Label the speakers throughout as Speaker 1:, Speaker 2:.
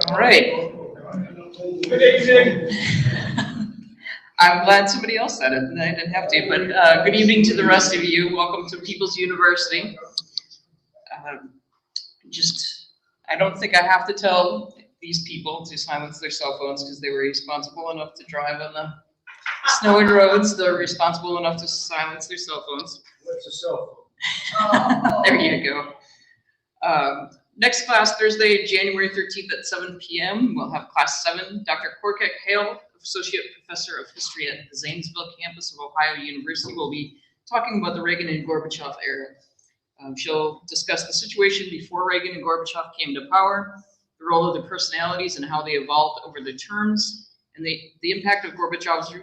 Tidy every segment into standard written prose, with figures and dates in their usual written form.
Speaker 1: All right. Good evening. I'm glad somebody else said it, and I didn't have to, but good evening to the rest of you. Welcome to People's University. I don't think I have to tell these people to silence their cell phones because they were responsible enough to drive on the snowy roads. They're responsible enough to silence their cell phones.
Speaker 2: What's a cell phone?
Speaker 1: There you go. Next class, Thursday, January 13th at 7 p.m. We'll have class 7. Dr. Korkek Hale, Associate Professor of History at the Zanesville campus of Ohio University, will be talking about the Reagan and Gorbachev era. She'll discuss the situation before Reagan and Gorbachev came to power, the role of the personalities and how they evolved over the terms, and the impact of Gorbachev's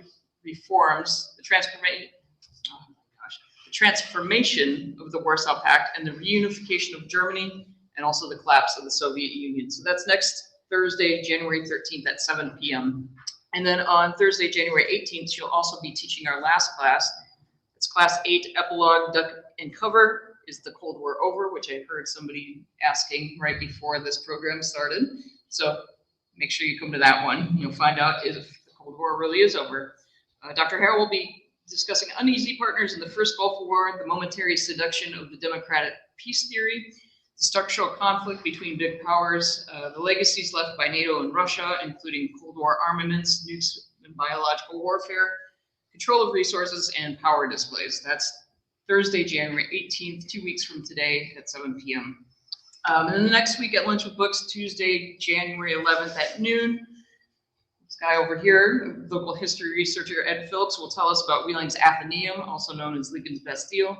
Speaker 1: reforms, the transformation of the Warsaw Pact, and the reunification of Germany, and also the collapse of the Soviet Union. So that's next Thursday, January 13th at 7 p.m. And then on Thursday, January 18th, she'll also be teaching our last class. It's class 8, Epilogue, Duck and Cover. Is the Cold War over? Which I heard somebody asking right before this program started. So make sure you come to that one. You'll find out if the Cold War really is over. Dr. Hare will be discussing uneasy partners in the first Gulf War, the momentary seduction of the democratic peace theory, the structural conflict between big powers, the legacies left by NATO and Russia, including Cold War armaments, nukes, and biological warfare, control of resources, and power displays. That's Thursday, January 18th, 2 weeks from today at 7 p.m. And then the next week at Lunch with Books, Tuesday, January 11th at noon. This guy over here, local history researcher Ed Phillips, will tell us about Wheeling's Athenaeum, also known as Lincoln's Bastille.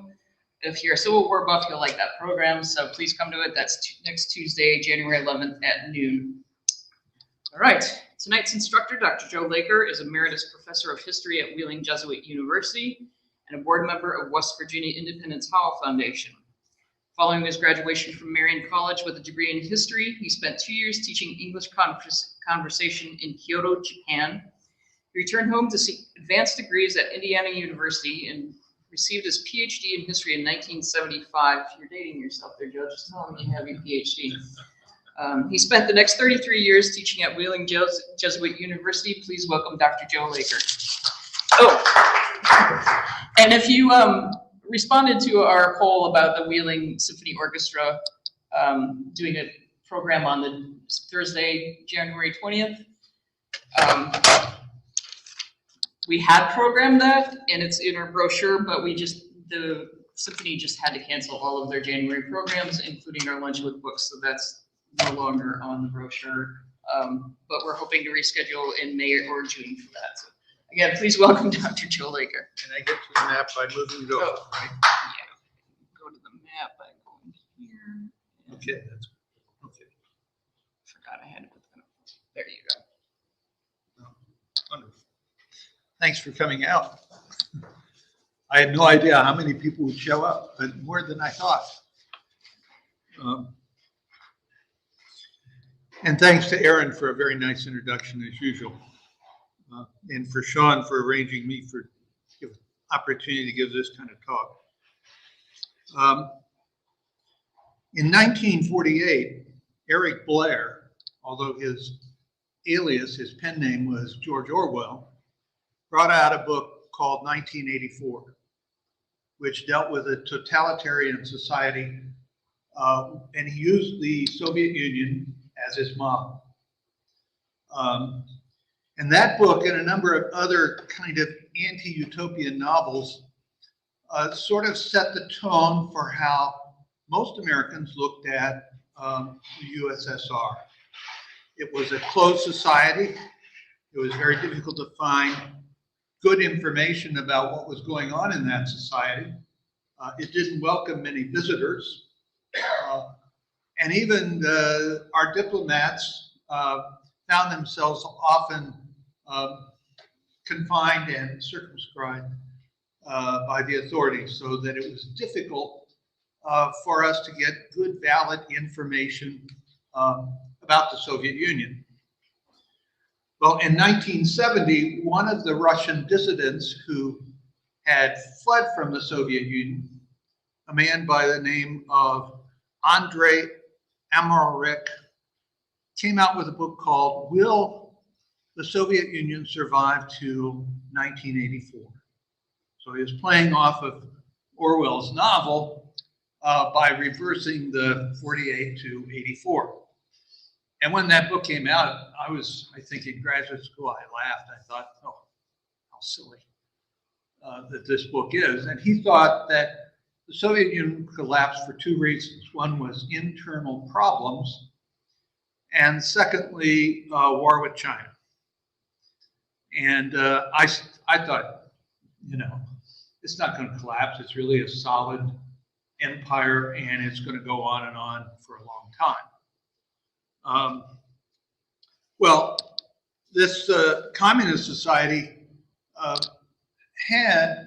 Speaker 1: If you're a Civil War buff, you'll like that program, so please come to it. That's next Tuesday, January 11th at noon. All right, tonight's instructor, Dr. Joe Laker, is Emeritus Professor of History at Wheeling Jesuit University and a board member of West Virginia Independence Hall Foundation. Following his graduation from Marian College with a degree in history, he spent 2 years teaching English conversation in Kyoto, Japan. He returned home to seek advanced degrees at Indiana University and received his PhD in history in 1975. You're dating yourself there, Joe. Just tell him you have your PhD. He spent the next 33 years teaching at Wheeling Jesuit University. Please welcome Dr. Joe Laker. Oh, and if you responded to our poll about the Wheeling Symphony Orchestra doing a program on the Thursday, January 20th, we had programmed that, and it's in our brochure, but the symphony just had to cancel all of their January programs, including our Lunch with Books, so that's no longer on the brochure, but we're hoping to reschedule in May or June for that. So again, please welcome Dr. Joe Laker.
Speaker 2: And I get to the map by moving it over, right?
Speaker 1: Yeah, go to the map by going here.
Speaker 2: Okay, that's okay.
Speaker 1: Forgot I had to put that up. There you go.
Speaker 2: Oh, wonderful. Thanks for coming out. I had no idea how many people would show up, but more than I thought. And thanks to Aaron for a very nice introduction as usual. And for Sean for arranging me for the opportunity to give this kind of talk. In 1948, Eric Blair, although his alias, his pen name was George Orwell, brought out a book called 1984, which dealt with a totalitarian society, and he used the Soviet Union as his model. And that book and a number of other kind of anti-utopian novels sort of set the tone for how most Americans looked at the USSR. It was a closed society. It was very difficult to find good information about what was going on in that society. It didn't welcome many visitors. And even our diplomats found themselves often confined and circumscribed by the authorities, so that it was difficult for us to get good, valid information about the Soviet Union. Well, in 1970, one of the Russian dissidents who had fled from the Soviet Union a man by the name of Andrei Amalrik, came out with a book called Will the Soviet Union Survive to 1984? So he was playing off of Orwell's novel by reversing the 48 to 84. And when that book came out, I think in graduate school, I laughed. I thought, oh, how silly that this book is. And he thought that the Soviet Union collapsed for two reasons. One was internal problems, and secondly, war with China. And I thought, it's not going to collapse. It's really a solid empire, and it's going to go on and on for a long time. Well, this communist society had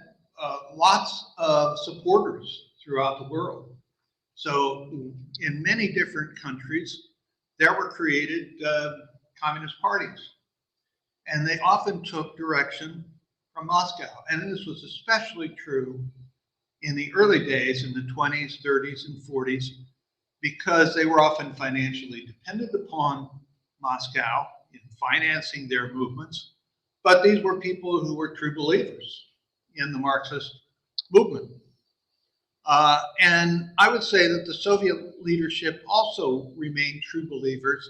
Speaker 2: lots of supporters throughout the world. So in many different countries, there were created communist parties, and they often took direction from Moscow. And this was especially true in the early days, in the 20s, 30s, and 40s, because they were often financially dependent upon Moscow in financing their movements. But these were people who were true believers in the Marxist movement. And I would say that the Soviet leadership also remained true believers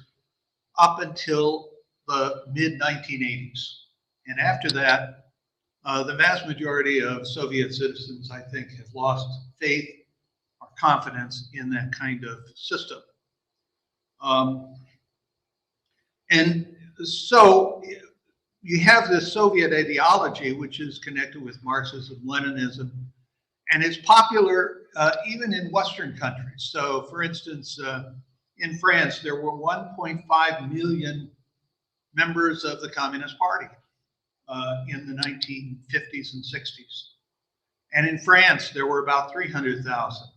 Speaker 2: up until the mid-1980s. And after that, the vast majority of Soviet citizens, I think, have lost faith or confidence in that kind of system. And so you have this Soviet ideology, which is connected with Marxism, Leninism, and it's popular even in Western countries. So, for instance, in France, there were 1.5 million members of the Communist Party in the 1950s and 60s. And in France, there were about 300,000.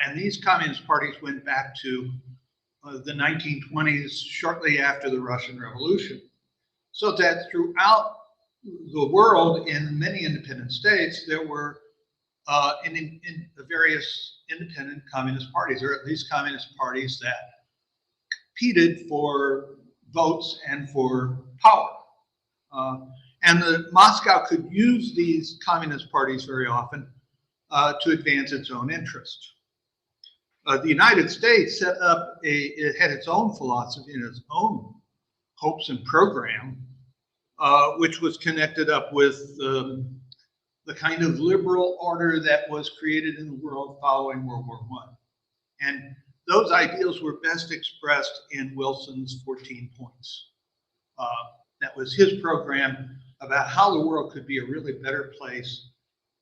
Speaker 2: And these communist parties went back to the 1920s, shortly after the Russian Revolution. So that throughout the world, in many independent states, there were in various independent communist parties, or at least communist parties that competed for votes and for power. And Moscow could use these communist parties very often to advance its own interest. The United States set up it had its own philosophy and its own hopes and program, which was connected up with the kind of liberal order that was created in the world following World War I. And those ideals were best expressed in Wilson's 14 points. That was his program about how the world could be a really better place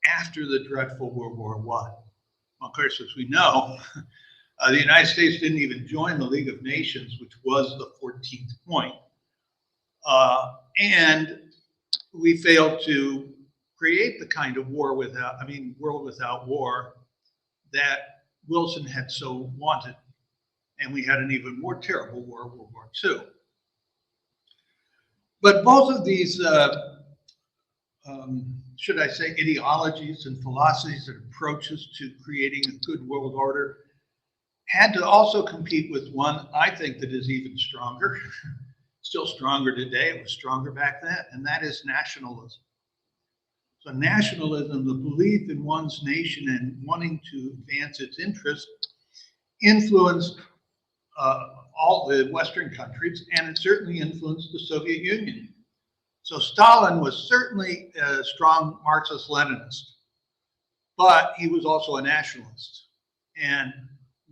Speaker 2: after the dreadful World War I. Well, of course, as we know, the United States didn't even join the League of Nations, which was the 14th point. And we failed to create the kind of world without war that Wilson had so wanted. And we had an even more terrible war, World War II. But both of these, should I say, ideologies and philosophies and approaches to creating a good world order had to also compete with one, I think, that is even stronger, still stronger today. It was stronger back then, and that is nationalism. So nationalism, the belief in one's nation and wanting to advance its interests, influenced all the Western countries, and it certainly influenced the Soviet Union. So Stalin was certainly a strong Marxist-Leninist, but he was also a nationalist. And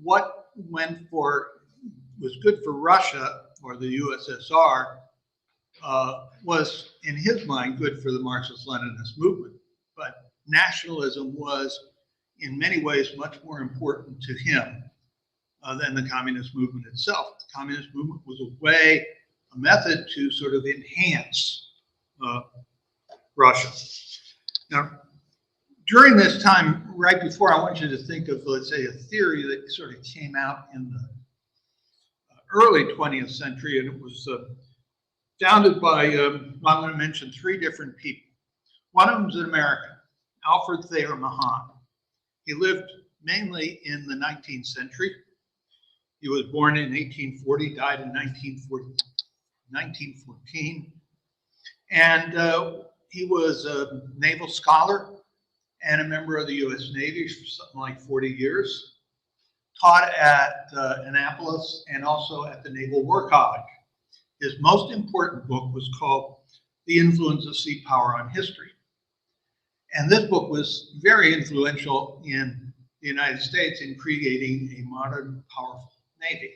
Speaker 2: what was good for Russia or the USSR was, in his mind, good for the Marxist-Leninist movement. But nationalism was, in many ways, much more important to him than the communist movement itself. The communist movement was a method to sort of enhance Russia. Now, during this time, right before, I want you to think of, let's say, a theory that sort of came out in the early 20th century, and it was founded by, I'm going to mention three different people. One of them is an American, Alfred Thayer Mahan. He lived mainly in the 19th century. He was born in 1840, died in 1914. And he was a naval scholar and a member of the U.S. Navy for something like 40 years. Taught at Annapolis and also at the Naval War College. His most important book was called The Influence of Sea Power on History. And this book was very influential in the United States in creating a modern, powerful Navy.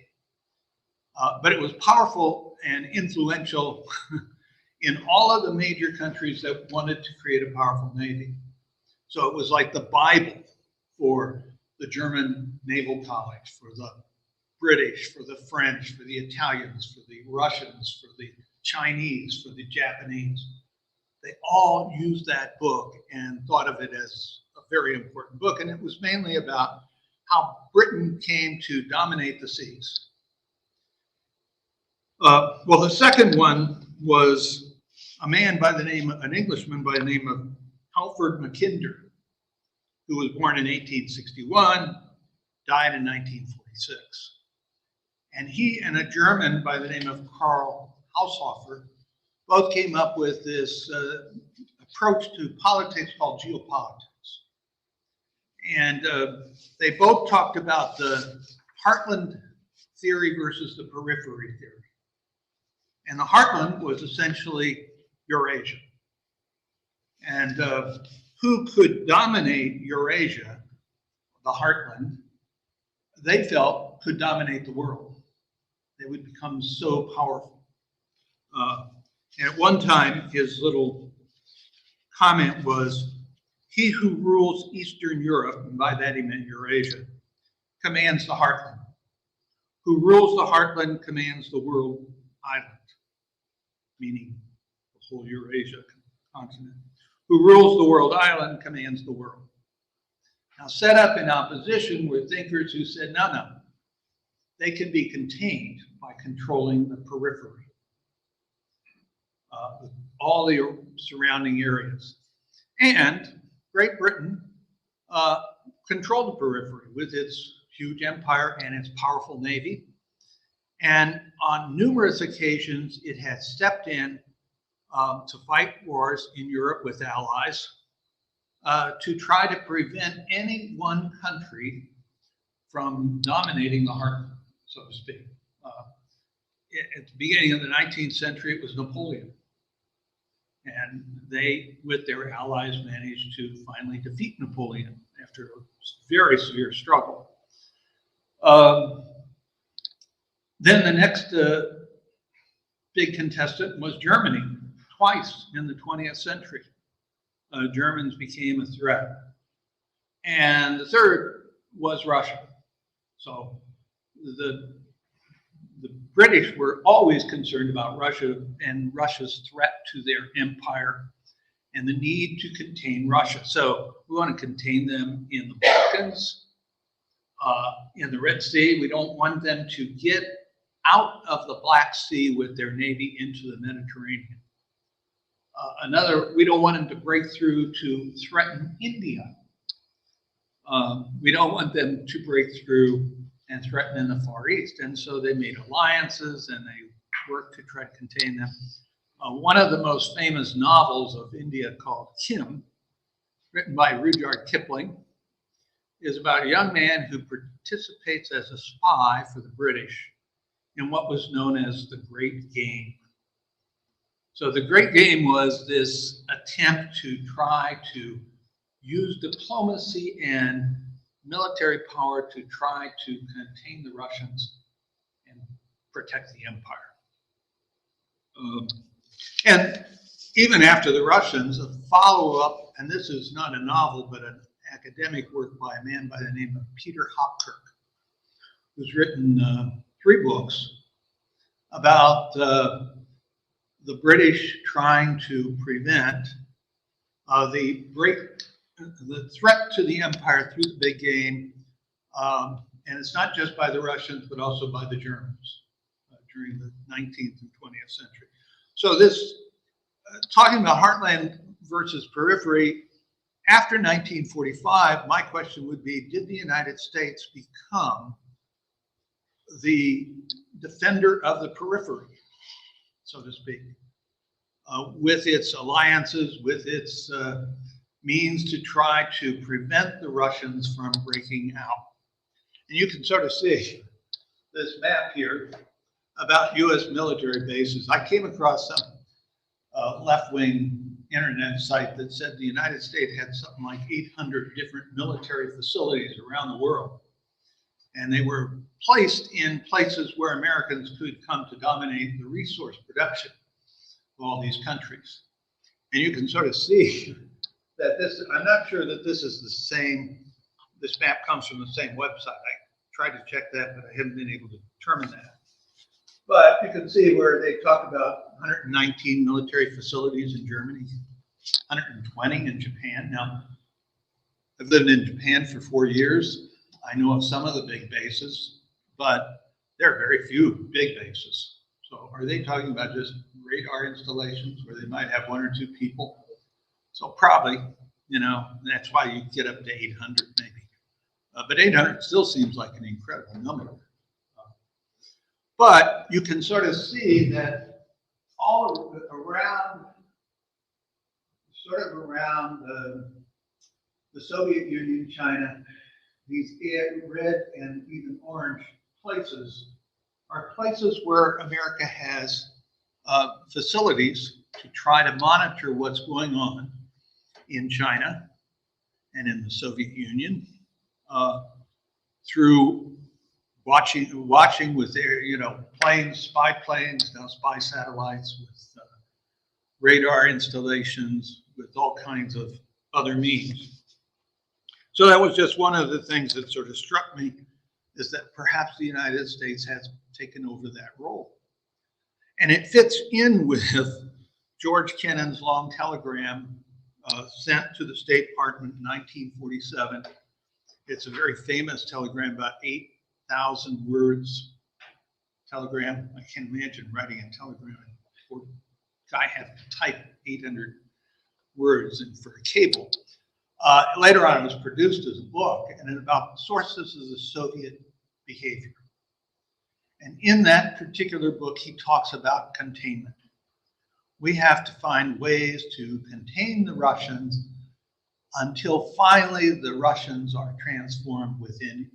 Speaker 2: But it was powerful and influential in all of the major countries that wanted to create a powerful Navy. So it was like the Bible for the German Naval College, for the British, for the French, for the Italians, for the Russians, for the Chinese, for the Japanese. They all used that book and thought of it as a very important book. And it was mainly about how Britain came to dominate the seas. Well, the second one was an Englishman by the name of Halford Mackinder, who was born in 1861, died in 1946. And he and a German by the name of Karl Haushofer both came up with this approach to politics called geopolitics. And they both talked about the Heartland Theory versus the Periphery Theory. And the Heartland was essentially Eurasia. And who could dominate Eurasia, the Heartland, they felt could dominate the world. They would become so powerful. And at one time, his little comment was, "He who rules Eastern Europe," and by that he meant Eurasia, "commands the Heartland. Who rules the Heartland commands the world island," meaning the whole Eurasia continent. "Who rules the world island commands the world." Now, set up in opposition were thinkers who said, no, they can be contained by controlling the periphery, all the surrounding areas. And Great Britain controlled the periphery with its huge empire and its powerful navy. And on numerous occasions, it has stepped in to fight wars in Europe with allies, to try to prevent any one country from dominating the Heartland, so to speak. At the beginning of the 19th century, it was Napoleon. And they, with their allies, managed to finally defeat Napoleon after a very severe struggle. Then the next big contestant was Germany. Twice in the 20th century, Germans became a threat. And the third was Russia. So the British were always concerned about Russia and Russia's threat to their empire and the need to contain Russia. So we want to contain them in the Balkans, in the Red Sea. We don't want them to get out of the Black Sea with their navy into the Mediterranean. We don't want them to break through to threaten India. We don't want them to break through and threaten in the Far East. And so they made alliances and they worked to try to contain them. One of the most famous novels of India, called Kim, written by Rudyard Kipling, is about a young man who participates as a spy for the British in what was known as the Great Game. So the Great Game was this attempt to try to use diplomacy and military power to try to contain the Russians and protect the empire. And even after the Russians, a follow-up, and this is not a novel, but an academic work by a man by the name of Peter Hopkirk, who's written 3 books about the British trying to prevent the threat to the empire through the big game. And it's not just by the Russians, but also by the Germans during the 19th and 20th century. So this, talking about heartland versus periphery, After 1945, my question would be, did the United States become the defender of the periphery, so to speak, with its alliances, with its means to try to prevent the Russians from breaking out? And you can sort of see this map here about US military bases. I came across some left-wing internet site that said the United States had something like 800 different military facilities around the world. And they were placed in places where Americans could come to dominate the resource production of all these countries. And you can sort of see that this, I'm not sure that this is the same, this map comes from the same website. I tried to check that, but I haven't been able to determine that. But you can see where they talk about 119 military facilities in Germany, 120 in Japan. Now, I've lived in Japan for 4 years. I know of some of the big bases, but there are very few big bases. So are they talking about just radar installations where they might have 1 or 2 people? So probably, you know, that's why you get up to 800 maybe. But 800 still seems like an incredible number. But you can sort of see that all around, sort of around the Soviet Union, China, these red and even orange places are places where America has facilities to try to monitor what's going on in China and in the Soviet Union through watching with their, you know, planes, spy planes, now spy satellites, with radar installations, with all kinds of other means. So that was just one of the things that sort of struck me, is that perhaps the United States has taken over that role. And it fits in with George Kennan's long telegram sent to the State Department in 1947. It's a very famous telegram, about 8,000 words telegram. I can't imagine writing a telegram. A guy had to type 800 words and for a cable. Later on, it was produced as a book, and it's about sources of the Soviet behavior. And in that particular book, he talks about containment. We have to find ways to contain the Russians until finally the Russians are transformed within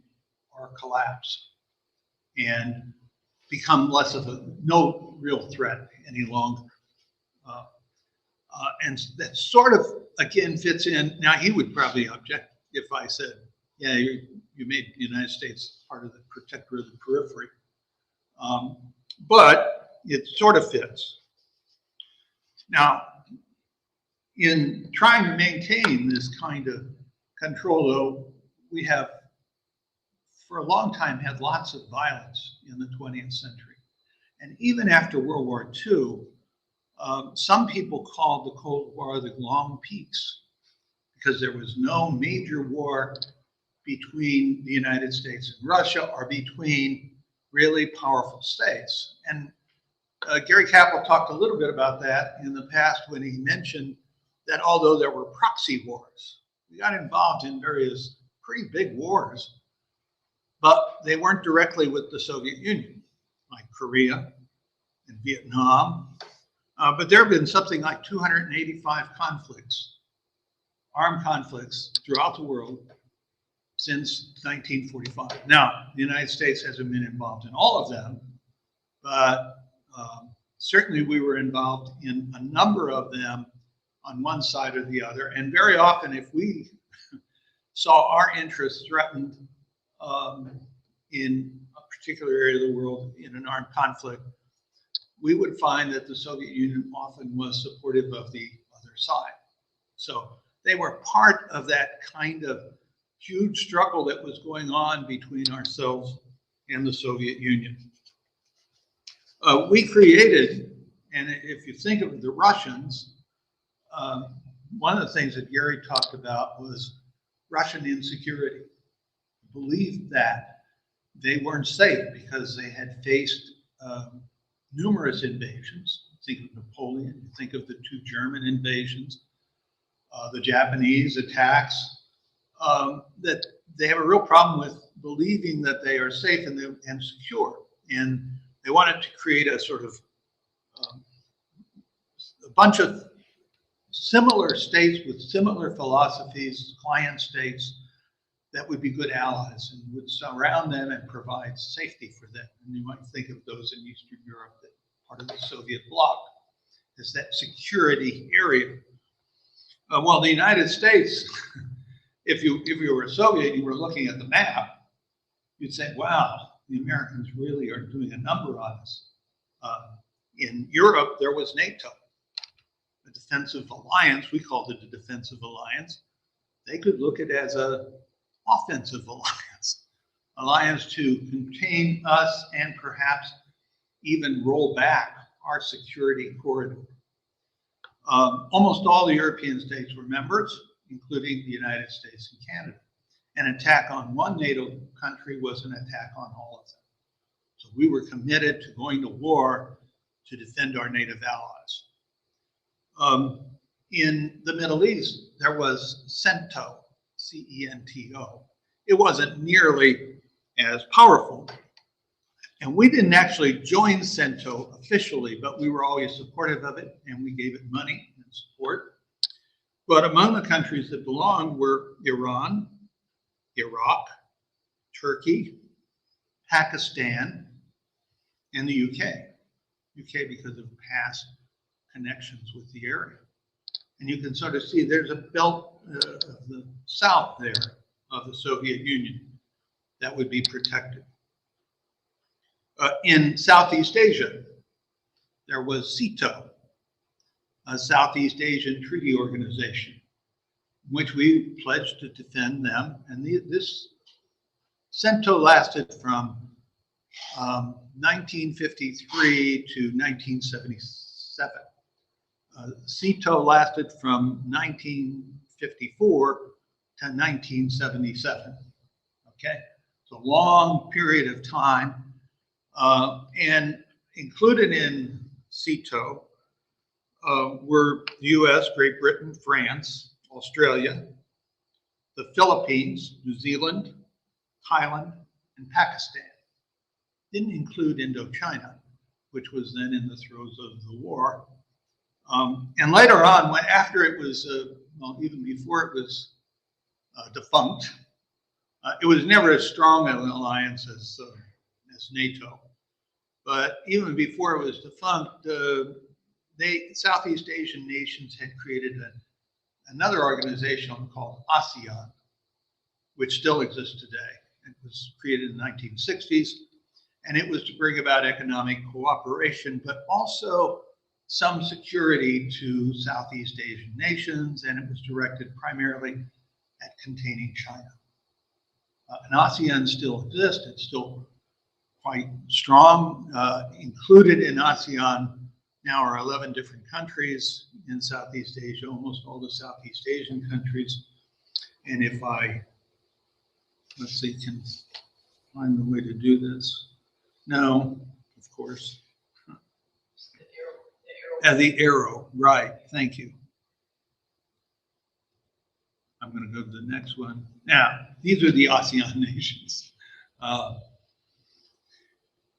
Speaker 2: or collapse and become less of no real threat any longer. And that sort of, again, fits in. Now, he would probably object if I said, yeah, you made the United States part of the protector of the periphery. But it sort of fits. Now, in trying to maintain this kind of control, though, we have, for a long time, had lots of violence in the 20th century. And even after World War II, some people called the Cold War the Long Peace, because there was no major war between the United States and Russia, or between really powerful states. And Gary Capel talked a little bit about that in the past when he mentioned that although there were proxy wars, we got involved in various pretty big wars, but they weren't directly with the Soviet Union, like Korea and Vietnam. But there have been something like 285 conflicts, armed conflicts throughout the world since 1945. Now, the United States hasn't been involved in all of them, but certainly we were involved in a number of them on one side or the other. And very often, if we saw our interests threatened in a particular area of the world in an armed conflict, we would find that the Soviet Union often was supportive of the other side. So they were part of that kind of huge struggle that was going on between ourselves and the Soviet Union. We created, and if you think of the Russians, one of the things that Gary talked about was Russian insecurity. Believed that they weren't safe because they had faced numerous invasions. Think of Napoleon, think of the 2 German invasions. the Japanese attacks, that they have a real problem with believing that they are safe and secure. And they wanted to create a sort of a bunch of similar states with similar philosophies, client states, that would be good allies and would surround them and provide safety for them. And you might think of those in Eastern Europe, that part of the Soviet bloc, as that security area. Well, the United States, if you were a Soviet, you were looking at the map, you'd say, wow, the Americans really are doing a number on us. In Europe, there was NATO, a defensive alliance. We called it a defensive alliance. They could look at it as an offensive alliance to contain us and perhaps even roll back our security corridor. Almost all the European states were members, including the United States and Canada. An attack on one NATO country was an attack on all of them. So we were committed to going to war to defend our native allies. In the Middle East, there was CENTO, C-E-N-T-O. It wasn't nearly as powerful. And we didn't actually join CENTO officially, but we were always supportive of it, and we gave it money and support. But among the countries that belonged were Iran, Iraq, Turkey, Pakistan, and the UK. UK because of past connections with the area. And you can sort of see there's a belt of the south there of the Soviet Union that would be protected. In Southeast Asia, there was CETO, a Southeast Asian Treaty Organization, in which we pledged to defend them. And this CENTO lasted from 1953 to 1977. CETO lasted from 1954 to 1977. Okay, it's a long period of time. And included in CETO were the US, Great Britain, France, Australia, the Philippines, New Zealand, Thailand, and Pakistan. Didn't include Indochina, which was then in the throes of the war. And later on, after it was, well, even before it was defunct, it was never as strong an alliance as NATO. But even before it was defunct, Southeast Asian nations had created another organization called ASEAN, which still exists today. It was created in the 1960s, and it was to bring about economic cooperation, but also some security to Southeast Asian nations, and it was directed primarily at containing China. And ASEAN still exists. It's still quite strong. Included in ASEAN now are 11 different countries in Southeast Asia, almost all the Southeast Asian countries. And if I, let's see, can find the way to do this. No, of course. The arrow, right, thank you. I'm going to go to the next one. Now, these are the ASEAN nations. And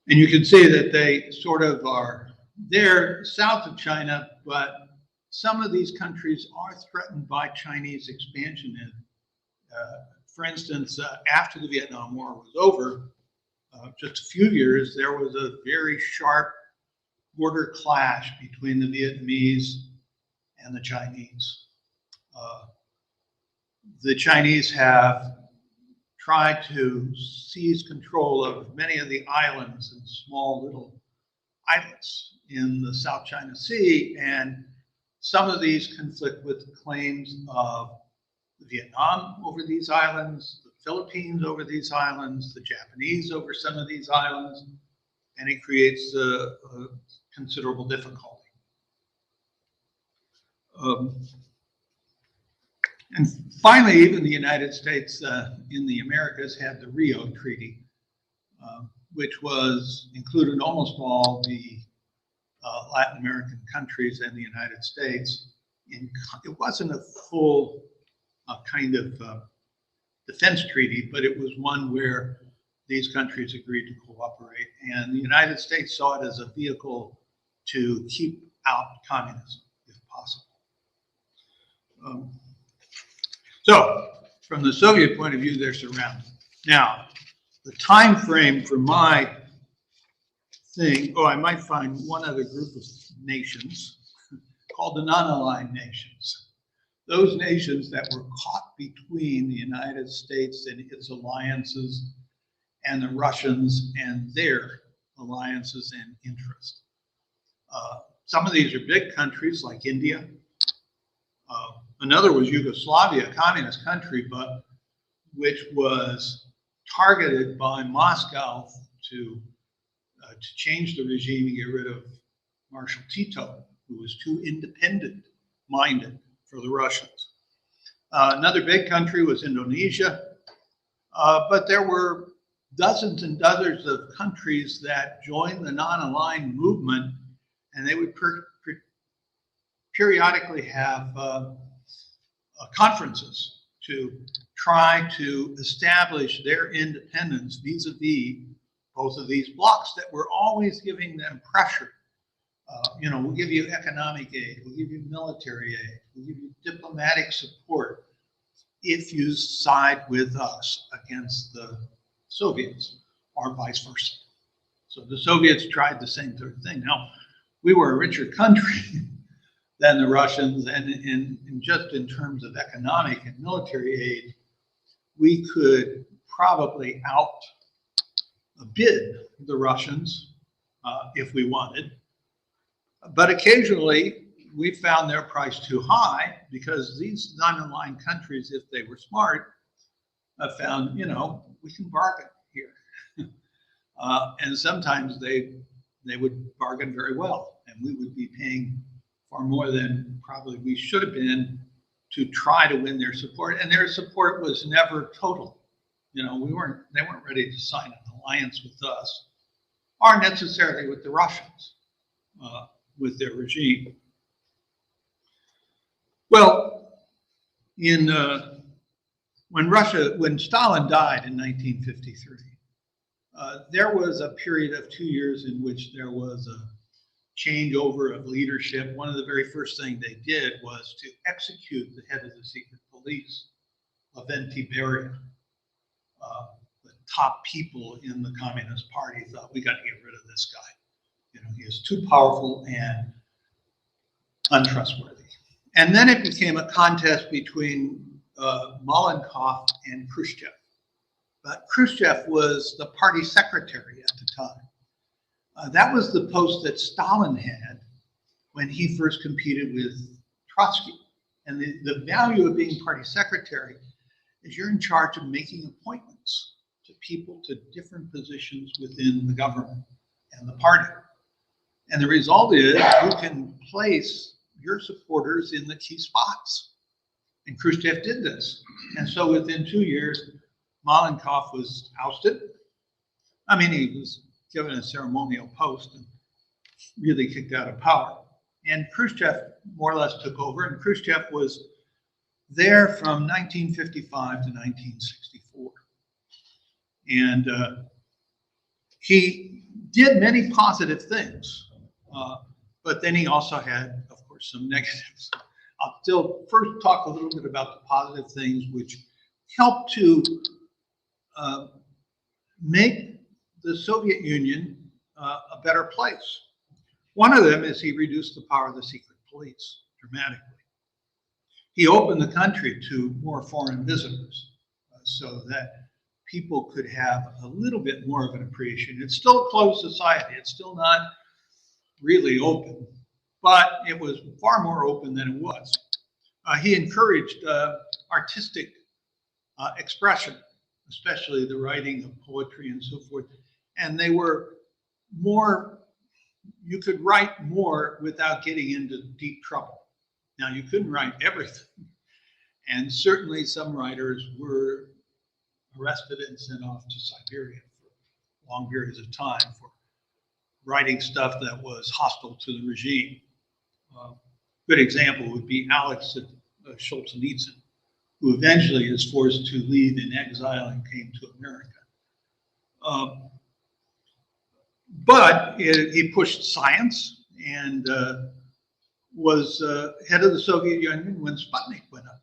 Speaker 2: you can see that they sort of are there south of China, but some of these countries are threatened by Chinese expansion. For instance, after the Vietnam War was over, just a few years, there was a very sharp border clash between the Vietnamese and the Chinese. The Chinese have tried to seize control of many of the islands and small little islets in the South China Sea, and some of these conflict with claims of Vietnam over these islands, the Philippines over these islands, the Japanese over some of these islands, and it creates a considerable difficulty. And finally, even the United States in the Americas had the Rio Treaty, which included almost all the Latin American countries and the United States it wasn't a full kind of defense treaty, but it was one where these countries agreed to cooperate. And the United States saw it as a vehicle to keep out communism, if possible. So, from the Soviet point of view, they're surrounded. Now, the time frame for my thing, I might find one other group of nations called the non-aligned nations. Those nations that were caught between the United States and its alliances and the Russians and their alliances and interests. Some of these are big countries like India. Another was Yugoslavia, a communist country, but which was targeted by Moscow to change the regime and get rid of Marshal Tito, who was too independent-minded for the Russians. Another big country was Indonesia, but there were dozens and dozens of countries that joined the non-aligned movement, and they would periodically have conferences to try to establish their independence vis-a-vis both of these blocs that were always giving them pressure. We'll give you economic aid, we'll give you military aid, we'll give you diplomatic support if you side with us against the Soviets, or vice versa. So the Soviets tried the same sort of thing. Now, we were a richer country than the Russians, and just in terms of economic and military aid, we could probably outbid the Russians if we wanted. But occasionally, we found their price too high because these non-aligned countries, if they were smart, found, we can bargain here. And sometimes they would bargain very well, and we would be paying far more than probably we should have been to try to win their support. And their support was never total. They weren't ready to sign an alliance with us, or necessarily with the Russians, with their regime. Well, when Stalin died in 1953, there was a period of 2 years in which there was a changeover of leadership. One of the very first things they did was to execute the head of the secret police, Lavrentiy Beria. The top people in the Communist Party thought, we got to get rid of this guy. He is too powerful and untrustworthy. And then it became a contest between Malenkov and Khrushchev. But Khrushchev was the party secretary at the time. That was the post that Stalin had when he first competed with Trotsky. And the value of being party secretary is you're in charge of making appointments to people to different positions within the government and the party. And the result is you can place your supporters in the key spots. And Khrushchev did this. And so within 2 years, Malenkov was ousted. He was given a ceremonial post and really kicked out of power. And Khrushchev more or less took over, and Khrushchev was there from 1955 to 1964. And he did many positive things, but then he also had, of course, some negatives. I'll still first talk a little bit about the positive things which helped to make the Soviet Union a better place. One of them is he reduced the power of the secret police dramatically. He opened the country to more foreign visitors so that people could have a little bit more of an appreciation. It's still a closed society. It's still not really open, but it was far more open than it was. He encouraged artistic expression, especially the writing of poetry and so forth. And they were more, you could write more without getting into deep trouble. Now, you couldn't write everything. And certainly some writers were arrested and sent off to Siberia for long periods of time for writing stuff that was hostile to the regime. good example would be Alex Solzhenitsyn, who eventually is forced to leave in exile and came to America. But he pushed science and was head of the Soviet Union when Sputnik went up.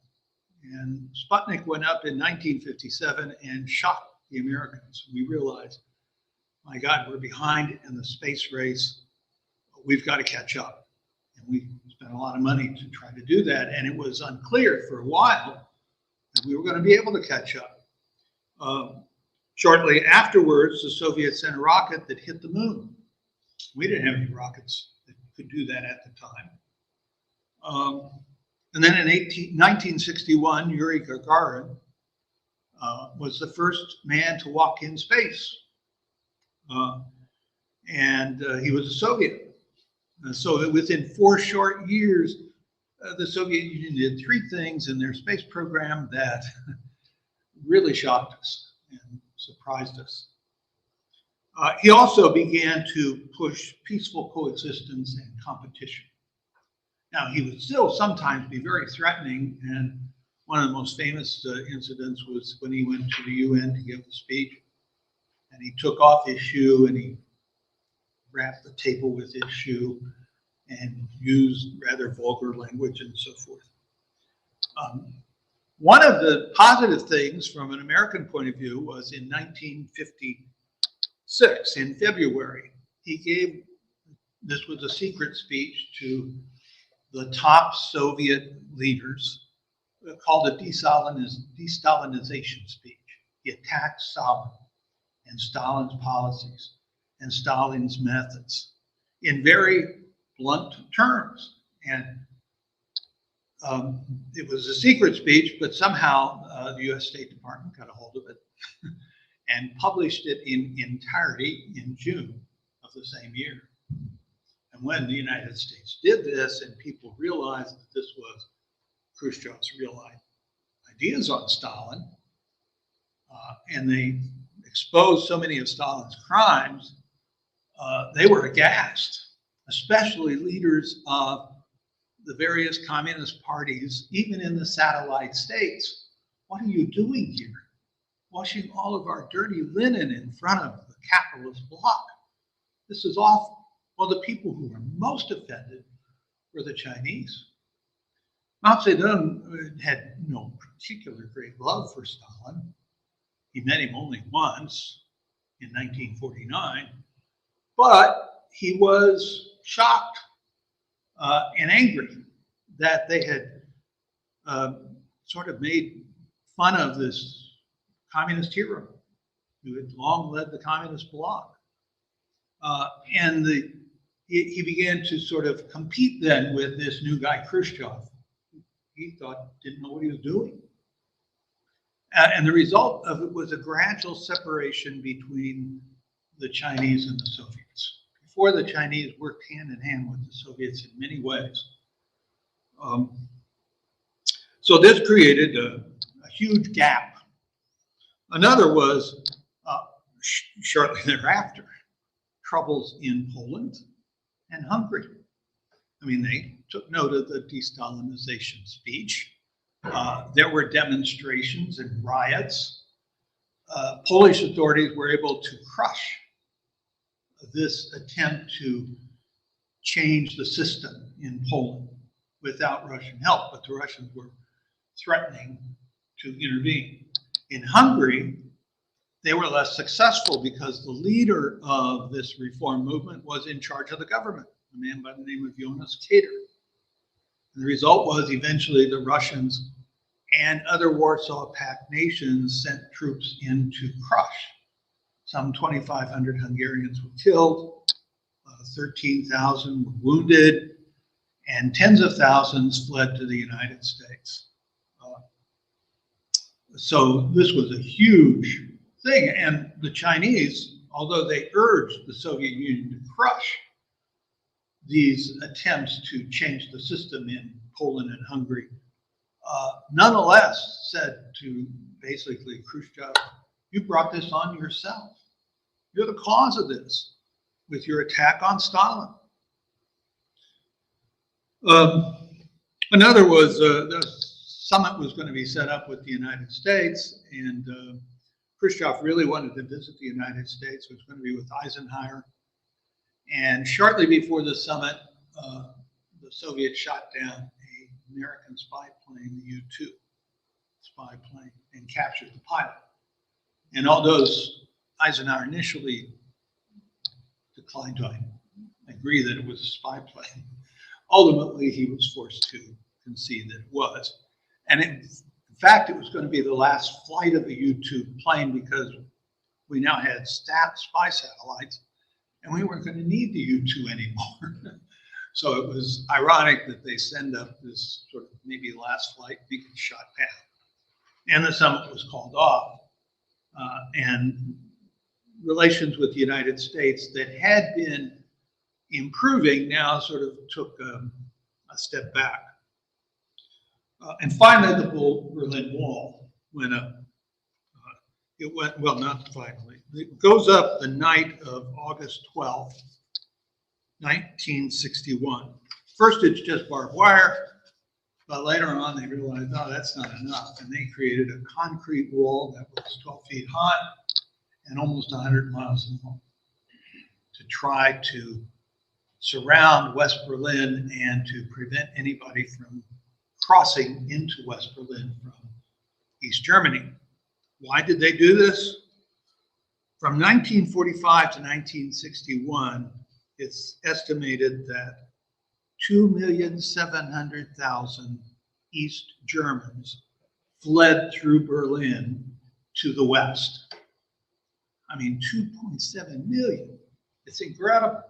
Speaker 2: And Sputnik went up in 1957 and shocked the Americans. We realized, my God, we're behind in the space race. We've got to catch up. And we spent a lot of money to try to do that. And it was unclear for a while that we were going to be able to catch up. Shortly afterwards, the Soviets sent a rocket that hit the moon. We didn't have any rockets that could do that at the time. And then in 1961, Yuri Gagarin was the first man to walk in space. And he was a Soviet. So within 4 short years, the Soviet Union did 3 things in their space program that really shocked us and surprised us. He also began to push peaceful coexistence and competition. Now, he would still sometimes be very threatening, and one of the most famous incidents was when he went to the UN to give a speech, and he took off his shoe and he wrapped the table with his shoe and used rather vulgar language and so forth. One of the positive things from an American point of view was in 1956, in February, he gave, this was a secret speech to the top Soviet leaders called a Desalinization speech. He attacked Stalin and Stalin's policies and Stalin's methods in very blunt terms. And it was a secret speech, but somehow the US State Department got a hold of it and published it in entirety in June of the same year. And when the United States did this and people realized that this was Khrushchev's real ideas on Stalin, and they exposed so many of Stalin's crimes, they were aghast, especially leaders of the various communist parties, even in the satellite states. What are you doing here? Washing all of our dirty linen in front of the capitalist bloc. This is awful. Well, the people who were most offended were the Chinese. Mao Zedong had no particular great love for Stalin. He met him only once in 1949, but he was shocked and angry that they had sort of made fun of this communist hero who had long led the communist bloc. And he began to sort of compete then with this new guy, Khrushchev. He didn't know what he was doing. And the result of it was a gradual separation between the Chinese and the Soviets. Before, the Chinese worked hand in hand with the Soviets in many ways. So this created a huge gap. Another was, shortly thereafter, troubles in Poland and Hungary. I mean, they took note of the Destalinization speech. There were demonstrations and riots. Polish authorities were able to crush this attempt to change the system in Poland without Russian help, but the Russians were threatening to intervene. In Hungary, they were less successful because the leader of this reform movement was in charge of the government, a man by the name of Jonas Kader. And the result was eventually the Russians and other Warsaw Pact nations sent troops in to crush. Some 2,500 Hungarians were killed, 13,000 were wounded, and tens of thousands fled to the United States. So this was a huge thing. And the Chinese, although they urged the Soviet Union to crush these attempts to change the system in Poland and Hungary, nonetheless said to basically Khrushchev, you brought this on yourself. You're the cause of this with your attack on Stalin. Another was the summit was going to be set up with the United States, and Khrushchev really wanted to visit the United States. It was going to be with Eisenhower. And shortly before the summit, the Soviets shot down an American spy plane, the U-2 spy plane, and captured the pilot. And although Eisenhower initially declined to agree that it was a spy plane, ultimately he was forced to concede that it was. And in fact, it was going to be the last flight of the U-2 plane because we now had spy satellites and we weren't going to need the U-2 anymore. So it was ironic that they send up this sort of maybe last flight, be shot down. And the summit was called off. And relations with the United States that had been improving now sort of took a step back. And finally, the Berlin Wall went up. It went, well, not finally. It goes up the night of August 12th, 1961. First, it's just barbed wire, but later on they realized, oh, that's not enough. And they created a concrete wall that was 12 feet high and almost 100 miles long to try to surround West Berlin and to prevent anybody from crossing into West Berlin from East Germany. Why did they do this? From 1945 to 1961, it's estimated that 2,700,000 East Germans fled through Berlin to the West. I mean, 2.7 million. It's incredible.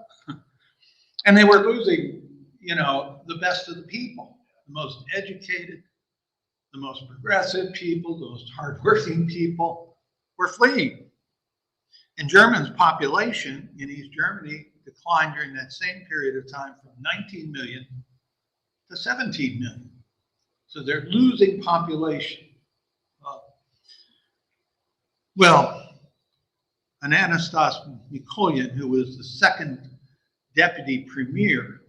Speaker 2: And they were losing, you know, the best of the people, the most educated, the most progressive people, the most hardworking people were fleeing. And Germany's population in East Germany declined during that same period of time from 19 million to 17 million. So they're losing population. Well, Anastas Mikoyan, who was the second deputy premier,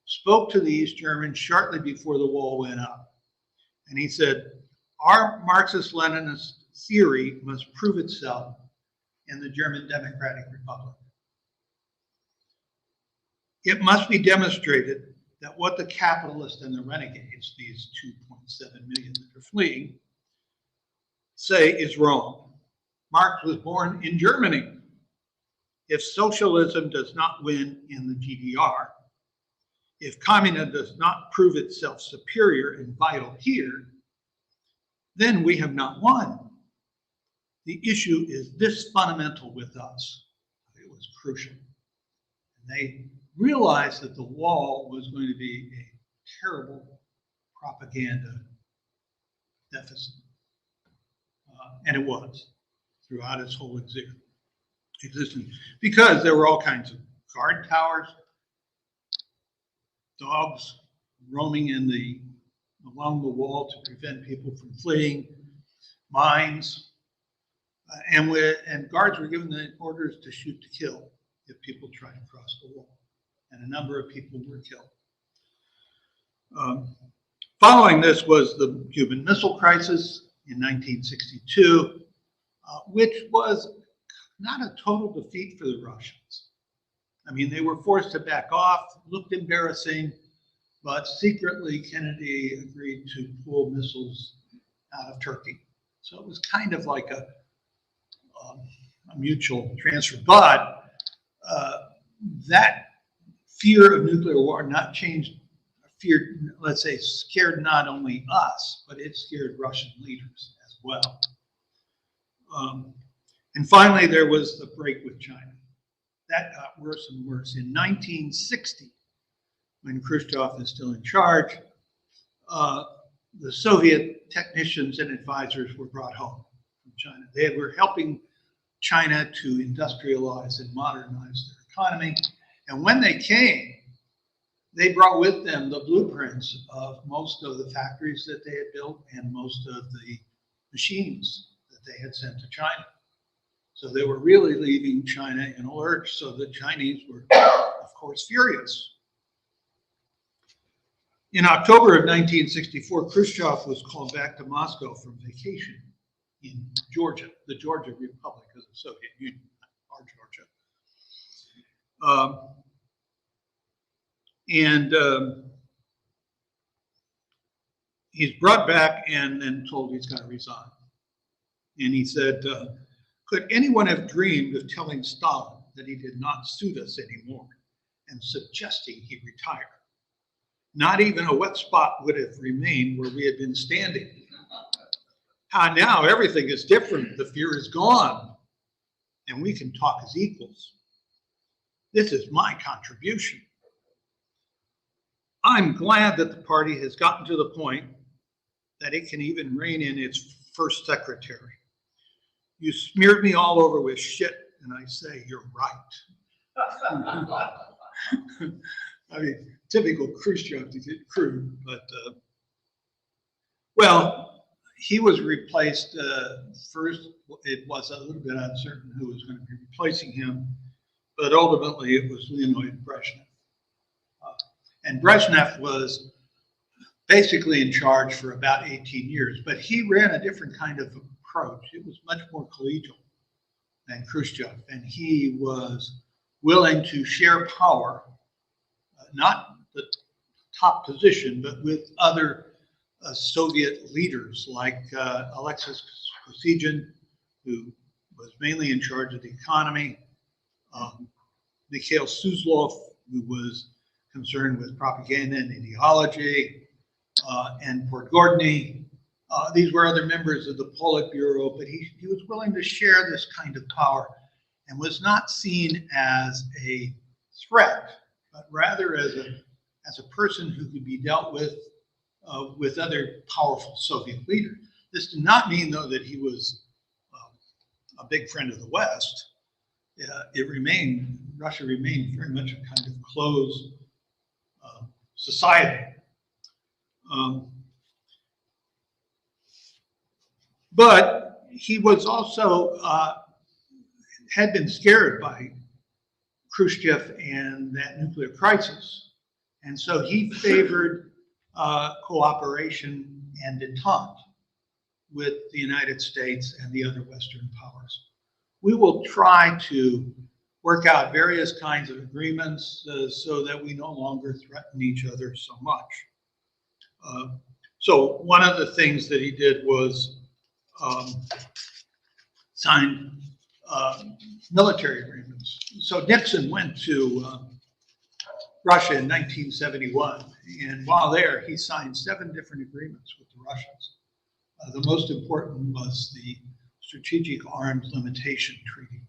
Speaker 2: spoke to the East Germans shortly before the wall went up. And he said, our Marxist-Leninist theory must prove itself in the German Democratic Republic. It must be demonstrated that what the capitalists and the renegades, these 2.7 million that are fleeing, say is wrong. Marx was born in Germany. If socialism does not win in the GDR, if communism does not prove itself superior and vital here, then we have not won. The issue is this fundamental with us. It was crucial. And they realized that the wall was going to be a terrible propaganda deficit. And it was throughout its whole existence, because there were all kinds of guard towers, dogs roaming along the wall to prevent people from fleeing, mines, and guards were given the orders to shoot to kill if people tried to cross the wall. And a number of people were killed. Following this was the Cuban Missile Crisis in 1962, which was not a total defeat for the Russians. I mean, they were forced to back off, looked embarrassing, but secretly Kennedy agreed to pull missiles out of Turkey. So it was kind of like a mutual transfer. But that fear of nuclear war not changed, let's say, scared not only us, but it scared Russian leaders as well. And finally, there was the break with China. That got worse and worse. In 1960, when Khrushchev is still in charge, the Soviet technicians and advisors were brought home from China. They were helping China to industrialize and modernize their economy. And when they came, they brought with them the blueprints of most of the factories that they had built and most of the machines that they had sent to China. So they were really leaving China in a lurch. So the Chinese were, of course, furious. In October of 1964, Khrushchev was called back to Moscow from vacation in Georgia, the Georgia Republic of the Soviet Union, our Georgia. He's brought back and then told he's going to resign. And he said, could anyone have dreamed of telling Stalin that he did not suit us anymore and suggesting he retire? Not even a wet spot would have remained where we had been standing. Now everything is different. The fear is gone, and we can talk as equals. This is my contribution. I'm glad that the party has gotten to the point that it can even rein in its first secretary. You smeared me all over with shit, and I say you're right. I mean, typical Khrushchev to get crude, but well, he was replaced first. It was a little bit uncertain who was going to be replacing him, but ultimately it was Leonid Brezhnev. And Brezhnev was basically in charge for about 18 years, but he ran a different kind of approach. It was much more collegial than Khrushchev, and he was willing to share power, not the top position, but with other Soviet leaders like Alexis Kosygin, who was mainly in charge of the economy, Mikhail Suslov, who was concerned with propaganda and ideology, and Podgorny. These were other members of the Politburo, but he was willing to share this kind of power and was not seen as a threat, but rather as a person who could be dealt with other powerful Soviet leaders. This did not mean, though, that he was a big friend of the West. Russia remained very much a kind of closed society. But he was also, had been scared by Khrushchev and that nuclear crisis. And so he favored cooperation and detente with the United States and the other Western powers. We will try to work out various kinds of agreements so that we no longer threaten each other so much. So one of the things that he did was sign military agreements. So Nixon went to Russia in 1971, and while there, he signed 7 different agreements with the Russians. The most important was the Strategic Arms Limitation Treaty.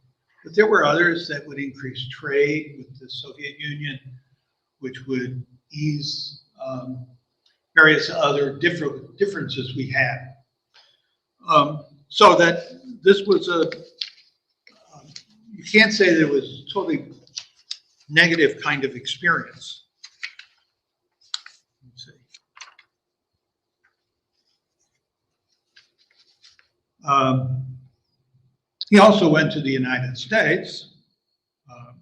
Speaker 2: But there were others that would increase trade with the Soviet Union, which would ease various other differences we had. So that this was you can't say that it was a totally negative kind of experience. Let's see. He also went to the United States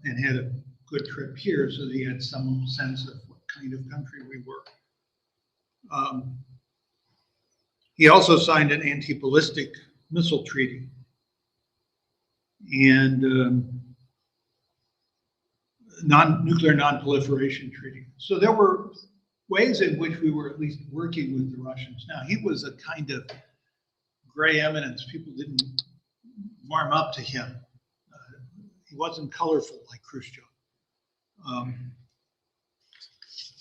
Speaker 2: and had a good trip here, so that he had some sense of what kind of country we were. He also signed an anti-ballistic missile treaty and nuclear non-proliferation treaty. So there were ways in which we were at least working with the Russians. Now, he was a kind of gray eminence. People didn't warm up to him. He wasn't colorful like Khrushchev.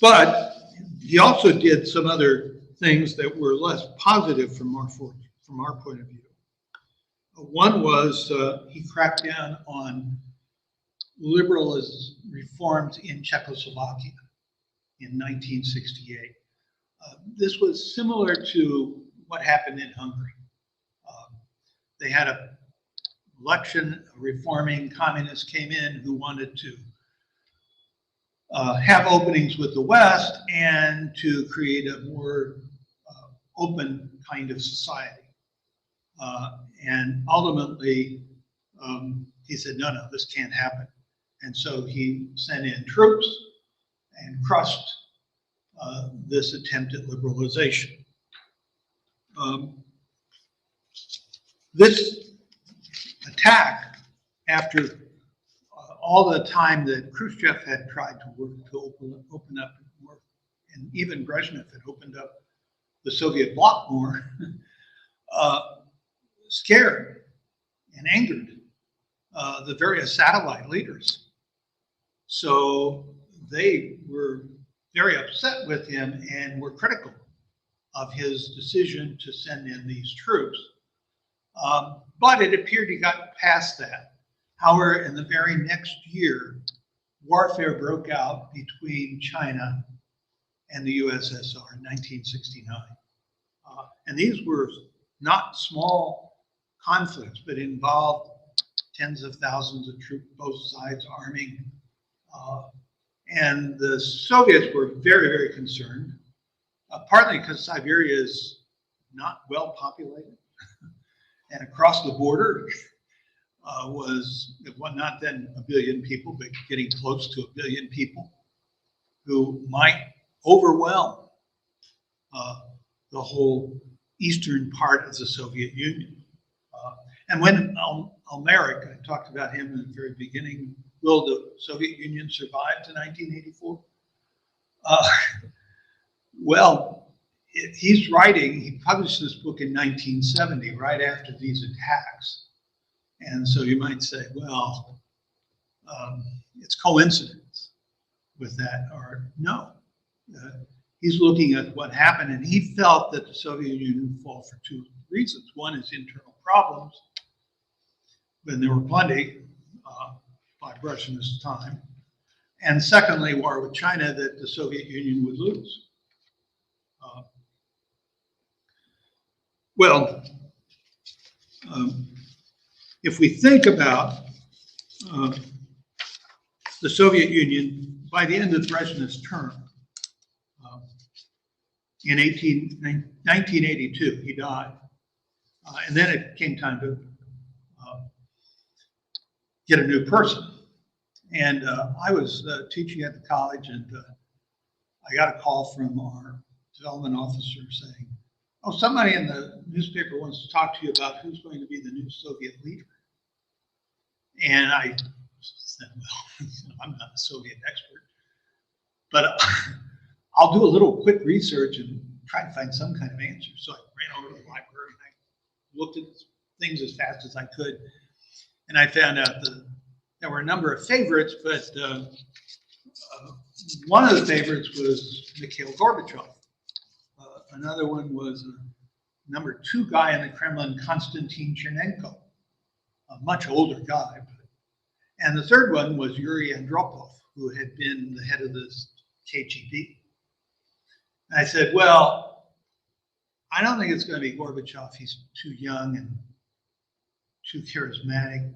Speaker 2: But he also did some other things that were less positive from our point of view. One was he cracked down on liberalist reforms in Czechoslovakia in 1968. This was similar to what happened in Hungary. They had an election, a reforming communists came in who wanted to have openings with the West and to create a more open kind of society. And ultimately, he said, no, this can't happen. And so he sent in troops and crushed this attempt at liberalization. This attack, after all the time that Khrushchev had tried to work to open up more, and even Brezhnev had opened up the Soviet bloc more, scared and angered the various satellite leaders. So they were very upset with him and were critical of his decision to send in these troops. But it appeared he got past that. However, in the very next year, warfare broke out between China and the USSR in 1969. And these were not small conflicts, but involved tens of thousands of troops, both sides arming. And the Soviets were very, very concerned, partly because Siberia is not well populated. And across the border was not then 1 billion people, but getting close to 1 billion people who might overwhelm the whole eastern part of the Soviet Union. And when Almeric, I talked about him in the very beginning, will the Soviet Union survive to 1984? Well, he's writing, he published this book in 1970, right after these attacks. And so you might say, well, it's coincidence with that, or no. He's looking at what happened, and he felt that the Soviet Union would fall for two reasons. One is internal problems, when there were plenty by Brezhnev's time. And secondly, war with China, that the Soviet Union would lose. If we think about the Soviet Union, by the end of Brezhnev's term, in 1982, he died. And then it came time to get a new person. And I was teaching at the college, and I got a call from our development officer saying, oh, somebody in the newspaper wants to talk to you about who's going to be the new Soviet leader. And I said, well, I'm not a Soviet expert, but I'll do a little quick research and try to find some kind of answer. So I ran over to the library and I looked at things as fast as I could. And I found out that there were a number of favorites, but one of the favorites was Mikhail Gorbachev. Another one was number 2 guy in the Kremlin, Konstantin Chernenko, a much older guy. And the third one was Yuri Andropov, who had been the head of the KGB. And I said, well, I don't think it's going to be Gorbachev. He's too young and too charismatic.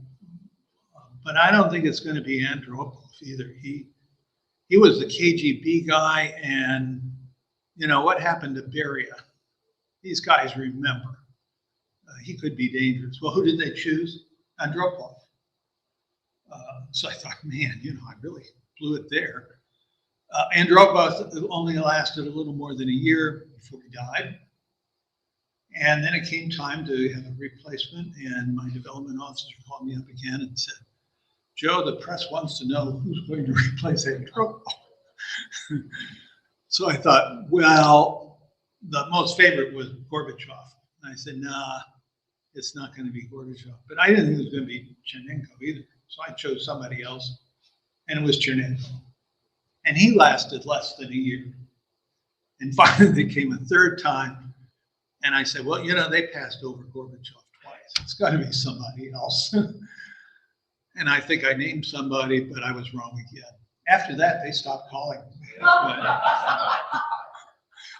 Speaker 2: But I don't think it's going to be Andropov either. He was the KGB guy, and you know what happened to Beria? These guys remember. He could be dangerous. Well, who did they choose? Andropov. So I thought, man, you know, I really blew it there. Andropov only lasted a little more than a year before he died. And then it came time to have a replacement, and my development officer called me up again and said, Joe, the press wants to know who's going to replace Andropov. So I thought, well, the most favorite was Gorbachev. And I said, nah, it's not going to be Gorbachev. But I didn't think it was going to be Chernenko either. So I chose somebody else, and it was Chernenko. And he lasted less than a year. And finally, they came a third time. And I said, well, you know, they passed over Gorbachev twice. It's got to be somebody else. And I think I named somebody, but I was wrong again. After that, they stopped calling me.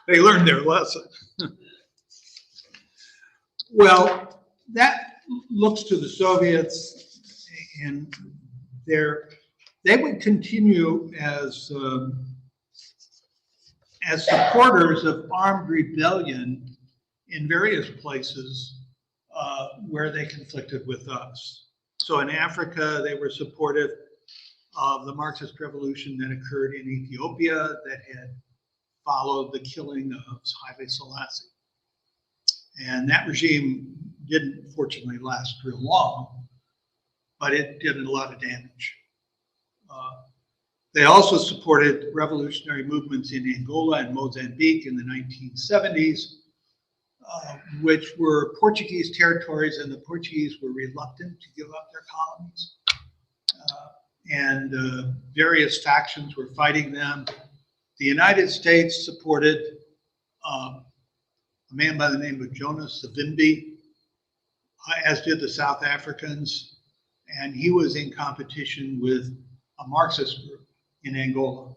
Speaker 2: They learned their lesson. Well, that looks to the Soviets, and they would continue as supporters of armed rebellion in various places where they conflicted with us. So in Africa, they were supportive of the Marxist revolution that occurred in Ethiopia that had followed the killing of Haile Selassie. And that regime didn't fortunately last real long, but it did a lot of damage. They also supported revolutionary movements in Angola and Mozambique in the 1970s, which were Portuguese territories, and the Portuguese were reluctant to give up their colonies. And various factions were fighting them. The United States supported a man by the name of Jonas Savimbi, as did the South Africans, and he was in competition with a Marxist group in Angola.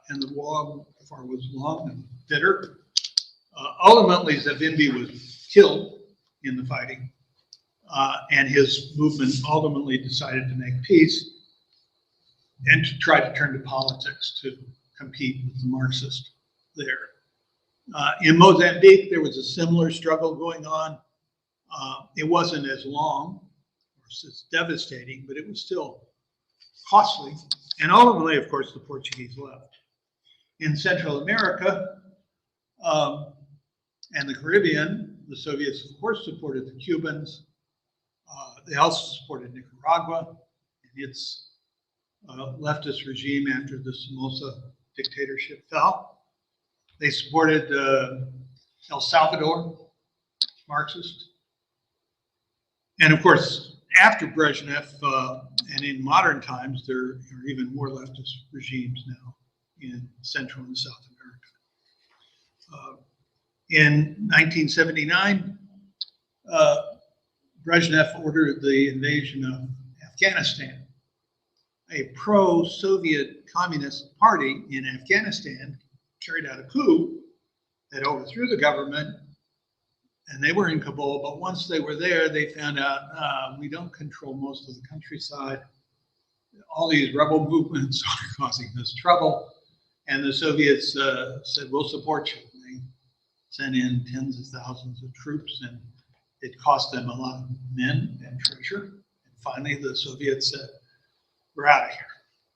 Speaker 2: And the war was long and bitter. Ultimately, Savimbi was killed in the fighting, and his movement ultimately decided to make peace and to try to turn to politics to compete with the Marxists there. In Mozambique, there was a similar struggle going on. It wasn't as long or as devastating, but it was still costly. And ultimately, of course, the Portuguese left. In Central America and the Caribbean, the Soviets, of course, supported the Cubans. They also supported Nicaragua and its leftist regime after the Somoza dictatorship fell. They supported El Salvador, Marxist. And of course, after Brezhnev, and in modern times, there are even more leftist regimes now in Central and South America. In 1979, Brezhnev ordered the invasion of Afghanistan. A pro-Soviet Communist Party in Afghanistan carried out a coup that overthrew the government, and they were in Kabul, but once they were there, they found out we don't control most of the countryside. All these rebel movements are causing us trouble, and the Soviets said, we'll support you. They sent in tens of thousands of troops, and it cost them a lot of men and treasure. And finally, the Soviets said, we're out of here.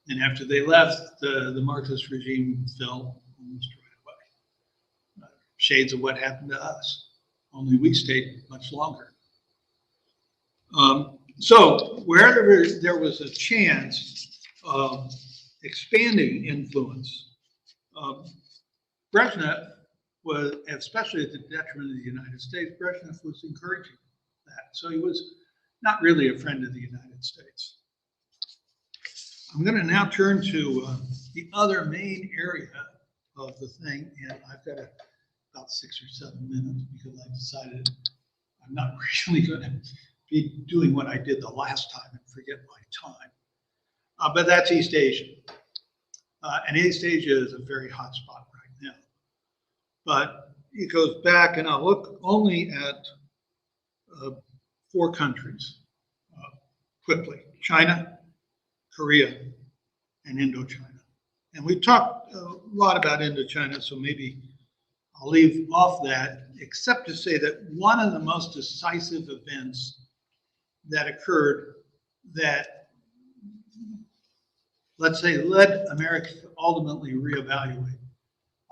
Speaker 2: And after they left, the Marxist regime fell almost right away. Shades of what happened to us, only we stayed much longer. So wherever there was a chance of expanding influence, Brezhnev was, especially at the detriment of the United States, Brezhnev was encouraging that. So he was not really a friend of the United States. I'm going to now turn to the other main area of the thing, and I've got about 6 or 7 minutes because I decided I'm not really going to be doing what I did the last time and forget my time. But that's East Asia. And East Asia is a very hot spot right now. But it goes back, and I'll look only at 4 countries quickly: China, Korea, and Indochina. And we've talked a lot about Indochina, so maybe I'll leave off that, except to say that one of the most decisive events that occurred that, let's say, led America to ultimately reevaluate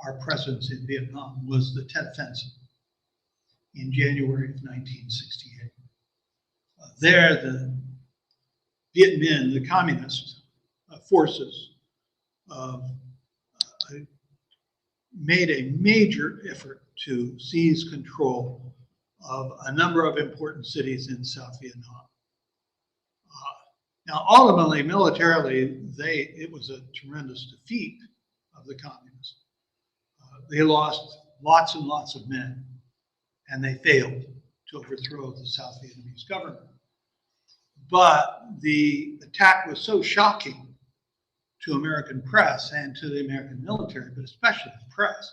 Speaker 2: our presence in Vietnam was the Tet Offensive in January of 1968. There, the Viet Minh, the communist forces, made a major effort to seize control of a number of important cities in South Vietnam. Now, ultimately, militarily, it was a tremendous defeat of the communists. They lost lots and lots of men, and they failed to overthrow the South Vietnamese government. But the attack was so shocking to American press and to the American military, but especially the press,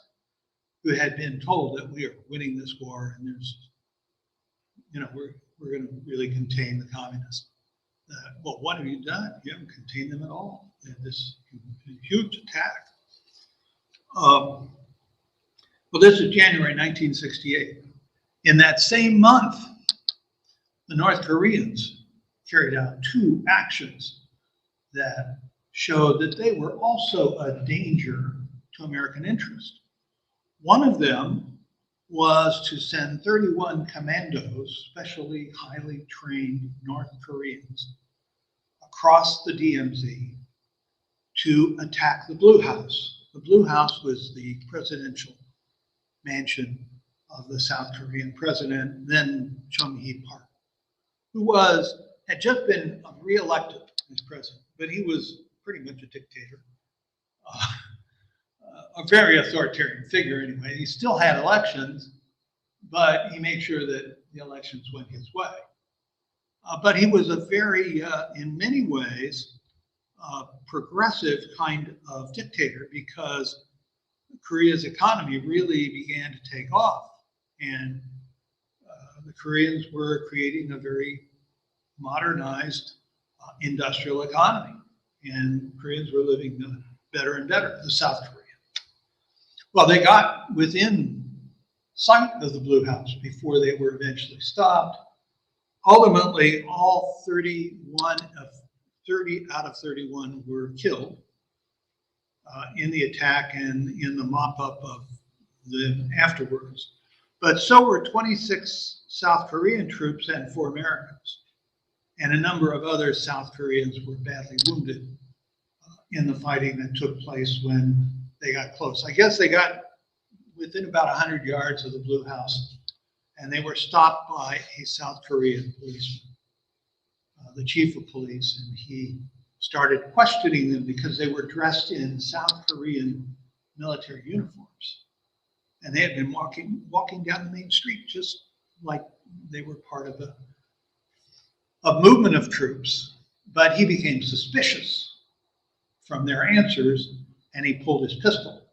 Speaker 2: who had been told that we are winning this war and there's, we're going to really contain the communists. Well, what have you done? You haven't contained them at all. They had this huge attack. Well, this is January 1968. In that same month, the North Koreans carried out 2 actions that showed that they were also a danger to American interest. One of them was to send 31 commandos, especially highly trained North Koreans, across the DMZ to attack the Blue House. The Blue House was the presidential mansion of the South Korean president, then Chung-hee Park, who had just been reelected as president, but he was pretty much a dictator, a very authoritarian figure anyway. He still had elections, but he made sure that the elections went his way. But he was a very, in many ways, progressive kind of dictator, because Korea's economy really began to take off. And the Koreans were creating a very modernized industrial economy. And Koreans were living better and better, the South Koreans. Well, they got within sight of the Blue House before they were eventually stopped. Ultimately, all 30 out of 31 were killed in the attack and in the mop-up of them afterwards. But so were 26 South Korean troops and 4 Americans. And a number of other South Koreans were badly wounded in the fighting that took place when they got close. I guess they got within about 100 yards of the Blue House, and they were stopped by a South Korean policeman, the chief of police, and he started questioning them because they were dressed in South Korean military uniforms. And they had been walking down the main street just like they were part of a movement of troops. But he became suspicious from their answers, and he pulled his pistol.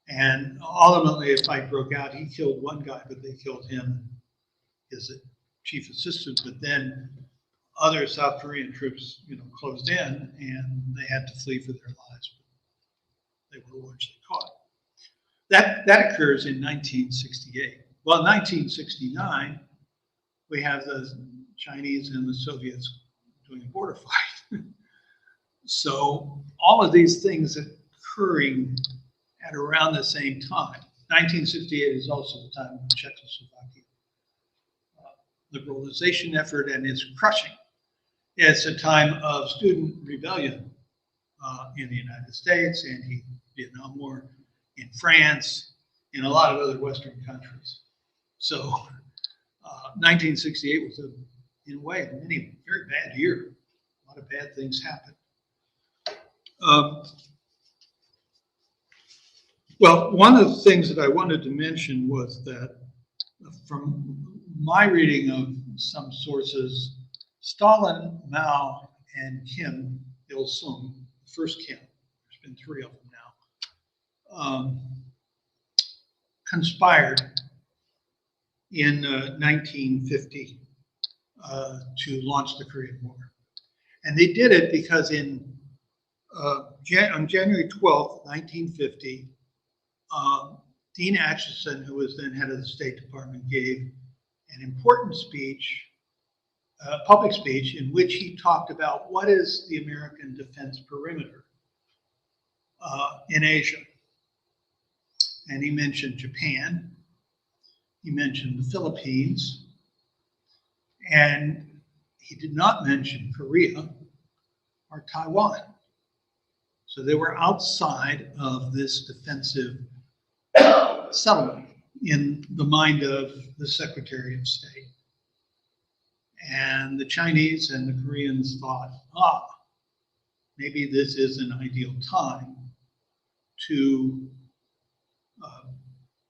Speaker 2: And ultimately, a fight broke out. He killed one guy, but they killed him, his chief assistant. But then other South Korean troops, closed in, and they had to flee for their lives. They were largely caught. That occurs in 1968. Well, in 1969, we have the Chinese and the Soviets doing a border fight. So all of these things occurring at around the same time. 1968 is also the time of the Czechoslovakia liberalization effort and its crushing. It's a time of student rebellion in the United States, and the Vietnam War, in France, in a lot of other Western countries. So 1968 was, in a way, a very bad year. A lot of bad things happened. Well, one of the things that I wanted to mention was that from my reading of some sources, Stalin, Mao, and Kim Il-sung, the first Kim, there's been 3 of them now, conspired in 1950 to launch the Korean War. And they did it because on January 12th, 1950, Dean Acheson, who was then head of the State Department, gave an important speech, public speech, in which he talked about what is the American defense perimeter in Asia. And he mentioned Japan, he mentioned the Philippines, and he did not mention Korea or Taiwan. So they were outside of this defensive settlement in the mind of the Secretary of State. And the Chinese and the Koreans thought, maybe this is an ideal time to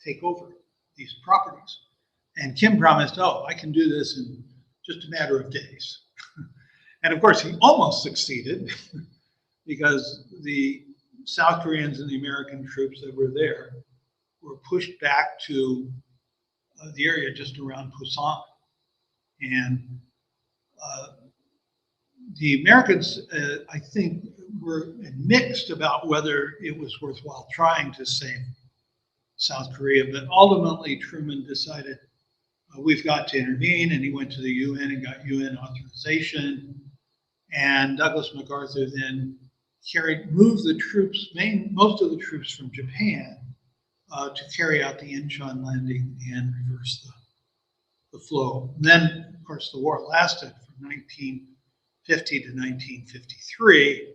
Speaker 2: take over these properties. And Kim promised, I can do this in just a matter of days. And of course, he almost succeeded because the South Koreans and the American troops that were there were pushed back to the area just around Busan. And the Americans, I think, were mixed about whether it was worthwhile trying to save South Korea, but ultimately Truman decided we've got to intervene, and he went to the UN and got UN authorization. And Douglas MacArthur then moved the troops, most of the troops from Japan to carry out the Incheon landing and reverse the flow. And then, of course, the war lasted from 1950 to 1953,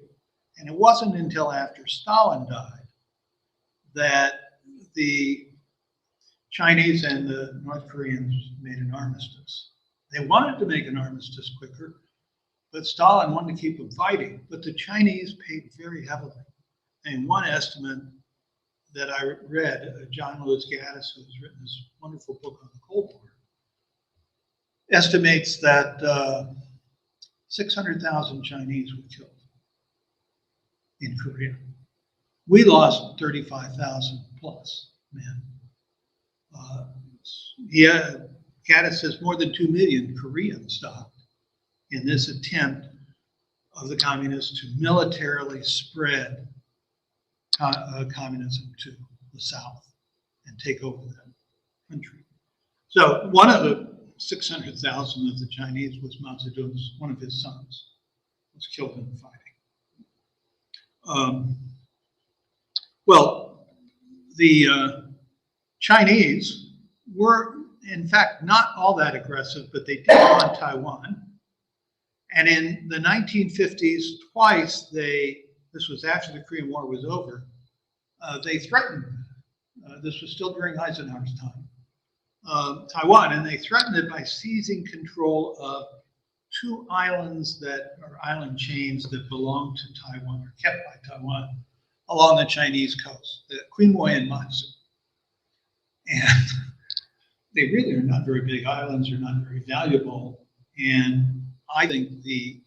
Speaker 2: and it wasn't until after Stalin died that the Chinese and the North Koreans made an armistice. They wanted to make an armistice quicker, but Stalin wanted to keep them fighting. But the Chinese paid very heavily. And one estimate that I read, John Lewis Gaddis, who has written this wonderful book on the Cold War, estimates that 600,000 Chinese were killed in Korea. We lost 35,000 plus men. Gaddis says more than 2 million Koreans died in this attempt of the communists to militarily spread communism to the south and take over that country. So one of the 600,000 of the Chinese was Mao Zedong's, one of his sons was killed in the fighting. Well, the Chinese were, in fact, not all that aggressive, but they did on Taiwan. And in the 1950s, twice this was after the Korean War was over, they threatened, this was still during Eisenhower's time, Taiwan, and they threatened it by seizing control of 2 islands that are island chains that belong to Taiwan, or kept by Taiwan, along the Chinese coast, the Quemoy and Matsu. And they really are not very big islands, are not very valuable. And I think the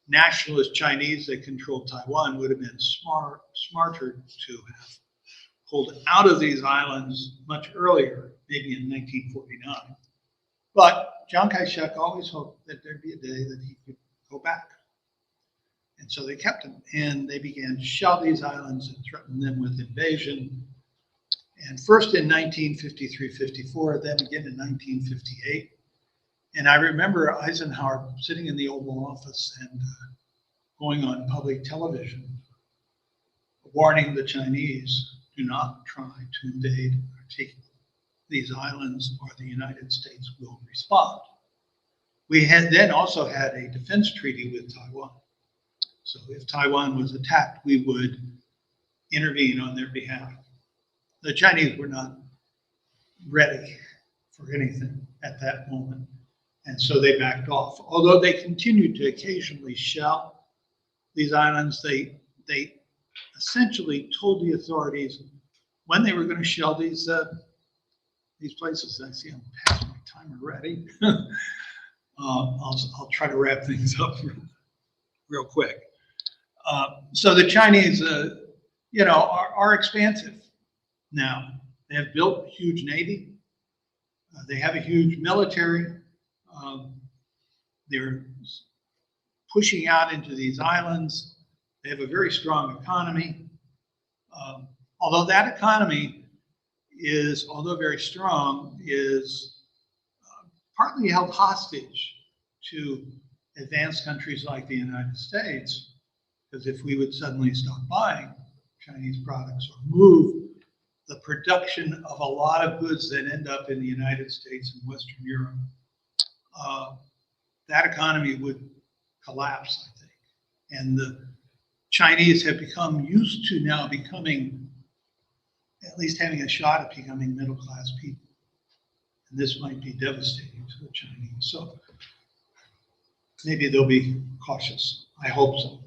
Speaker 2: nationalist Chinese that controlled Taiwan would have been smarter to have pulled out of these islands much earlier, maybe in 1949. But Chiang Kai-shek always hoped that there'd be a day that he could go back. And so they kept him, and they began to shell these islands and threaten them with invasion. And first in 1953-54, then again in 1958. And I remember Eisenhower sitting in the Oval Office and going on public television, warning the Chinese, do not try to invade or take these islands or the United States will respond. We had then also had a defense treaty with Taiwan. So if Taiwan was attacked, we would intervene on their behalf. The Chinese were not ready for anything at that moment. And so they backed off. Although they continued to occasionally shell these islands, they essentially told the authorities when they were going to shell these places. I see I'm past my time already. I'll try to wrap things up real quick. So the Chinese, are expansive now. They have built a huge navy. They have a huge military. They're pushing out into these islands. They have a very strong economy. Although that economy is, although very strong, is partly held hostage to advanced countries like the United States, because if we would suddenly stop buying Chinese products or move the production of a lot of goods that end up in the United States and Western Europe, that economy would collapse, I think. And the Chinese have become used to now becoming, at least having a shot at becoming middle-class people. And this might be devastating to the Chinese. So maybe they'll be cautious. I hope so.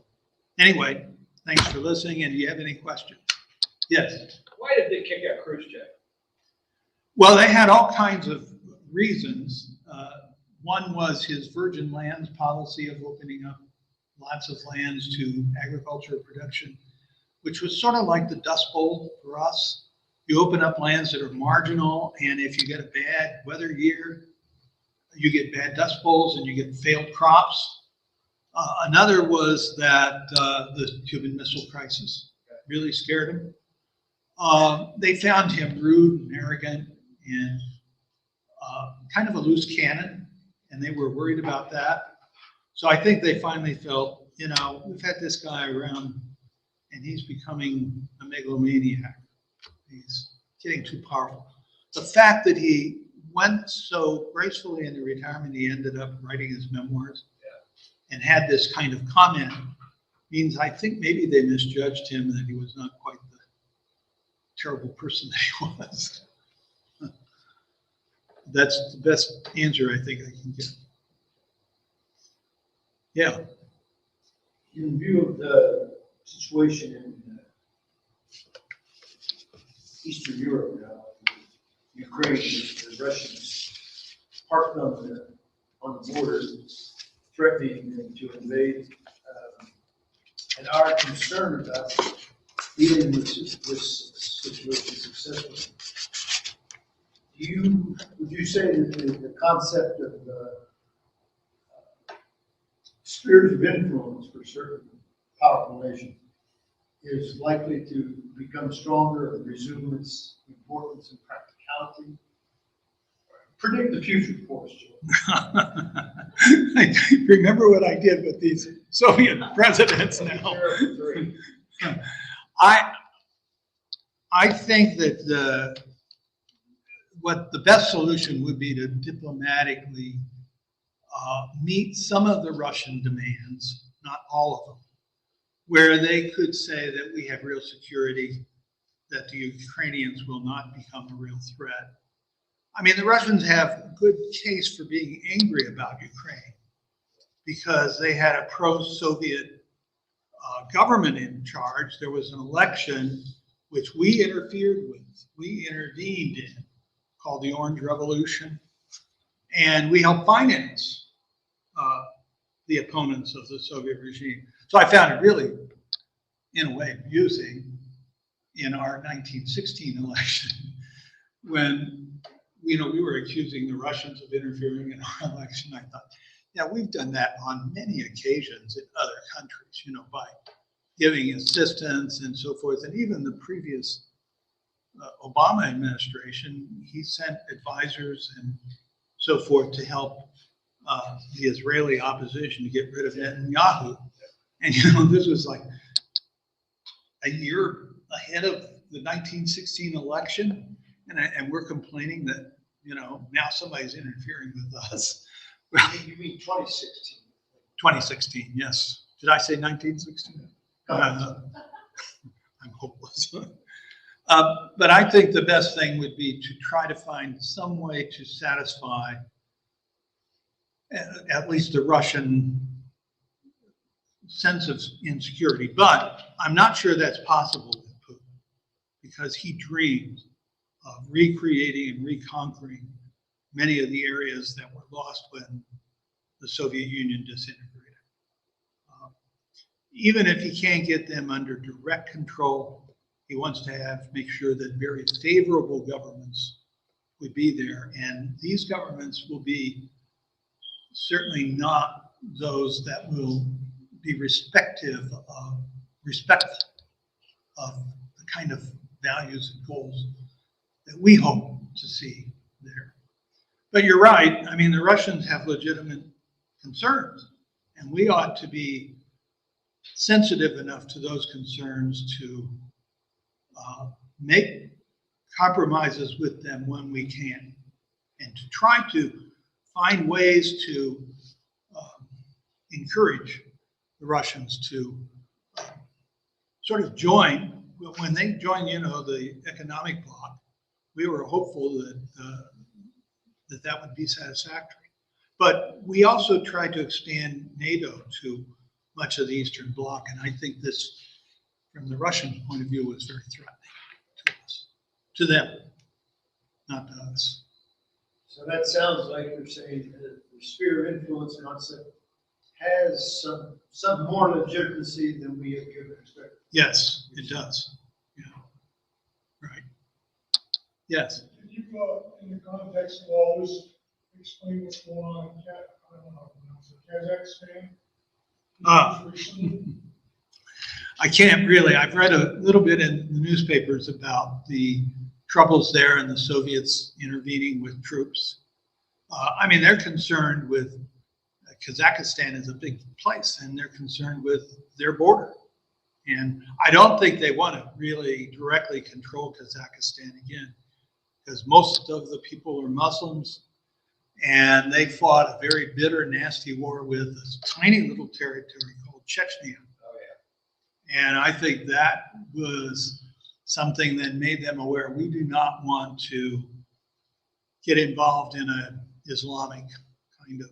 Speaker 2: Anyway, thanks for listening. And do you have any questions? Yes?
Speaker 3: Why did they kick out Khrushchev?
Speaker 2: Well, they had all kinds of reasons. One was his virgin lands policy of opening up lots of lands to agricultural production, which was sort of like the Dust Bowl for us. You open up lands that are marginal, and if you get a bad weather year, you get bad Dust Bowls and you get failed crops. Another was that the Cuban Missile Crisis really scared him. They found him rude and arrogant and kind of a loose cannon, and they were worried about that. So I think they finally felt, we've had this guy around and he's becoming a megalomaniac. He's getting too powerful. The fact that he went so gracefully into retirement, he ended up writing his memoirs and had this kind of comment, means I think maybe they misjudged him, that he was not quite the terrible person that he was. That's the best answer I think I can get. Yeah.
Speaker 3: In view of the situation in Eastern Europe now, Ukraine, the Russians parked on the border, threatening them to invade, and our concern about dealing with this situation successfully. Would you say that the concept of spheres of influence for certain powerful nations is likely to become stronger and resume its importance and practicality? Predict the future for us, Joe.
Speaker 2: Remember what I did with these Soviet presidents now. I think that what the best solution would be to diplomatically meet some of the Russian demands, not all of them, where they could say that we have real security, that the Ukrainians will not become a real threat. I mean, the Russians have a good case for being angry about Ukraine because they had a pro-Soviet government in charge. There was an election which we interfered with, we intervened in, called the Orange Revolution, and we helped finance the opponents of the Soviet regime. So I found it really, in a way, amusing in our 1916 election when we were accusing the Russians of interfering in our election. I thought, yeah, we've done that on many occasions in other countries, by giving assistance and so forth. And even the previous Obama administration, he sent advisors and so forth to help the Israeli opposition to get rid of Netanyahu. And this was like a year ahead of the 1916 election, and we're complaining that now somebody's interfering with us.
Speaker 3: You mean 2016?
Speaker 2: 2016, yes. Did I say 1916? I'm hopeless. But I think the best thing would be to try to find some way to satisfy at least the Russian sense of insecurity. But I'm not sure that's possible with Putin, because he dreams of recreating and reconquering many of the areas that were lost when the Soviet Union disintegrated. Even if he can't get them under direct control, he wants to make sure that very favorable governments would be there. And these governments will be certainly not those that will be respectful of the kind of values and goals that we hope to see there. But you're right. I mean, the Russians have legitimate concerns, and we ought to be sensitive enough to those concerns to make compromises with them when we can, and to try to find ways to encourage the Russians to sort of join. When they joined, the economic bloc, we were hopeful that that would be satisfactory. But we also tried to expand NATO to much of the Eastern Bloc, and I think this, from the Russian point of view, was very threatening to us, to them, not to us.
Speaker 3: So that sounds like you're saying that the sphere of influence concept has some more legitimacy than we have given expected.
Speaker 2: Yes, it does. Yeah. Right. Yes.
Speaker 4: Can you, in the context of all this, explain what's going on in Kazakhstan?
Speaker 2: I can't really. I've read a little bit in the newspapers about the troubles there and the Soviets intervening with troops. I mean, they're concerned with Kazakhstan is a big place, and they're concerned with their border. And I don't think they want to really directly control Kazakhstan again, because most of the people are Muslims, and they fought a very bitter, nasty war with a tiny little territory called Chechnya.
Speaker 5: Oh, yeah.
Speaker 2: And I think that was something that made them aware we do not want to get involved in an Islamic kind of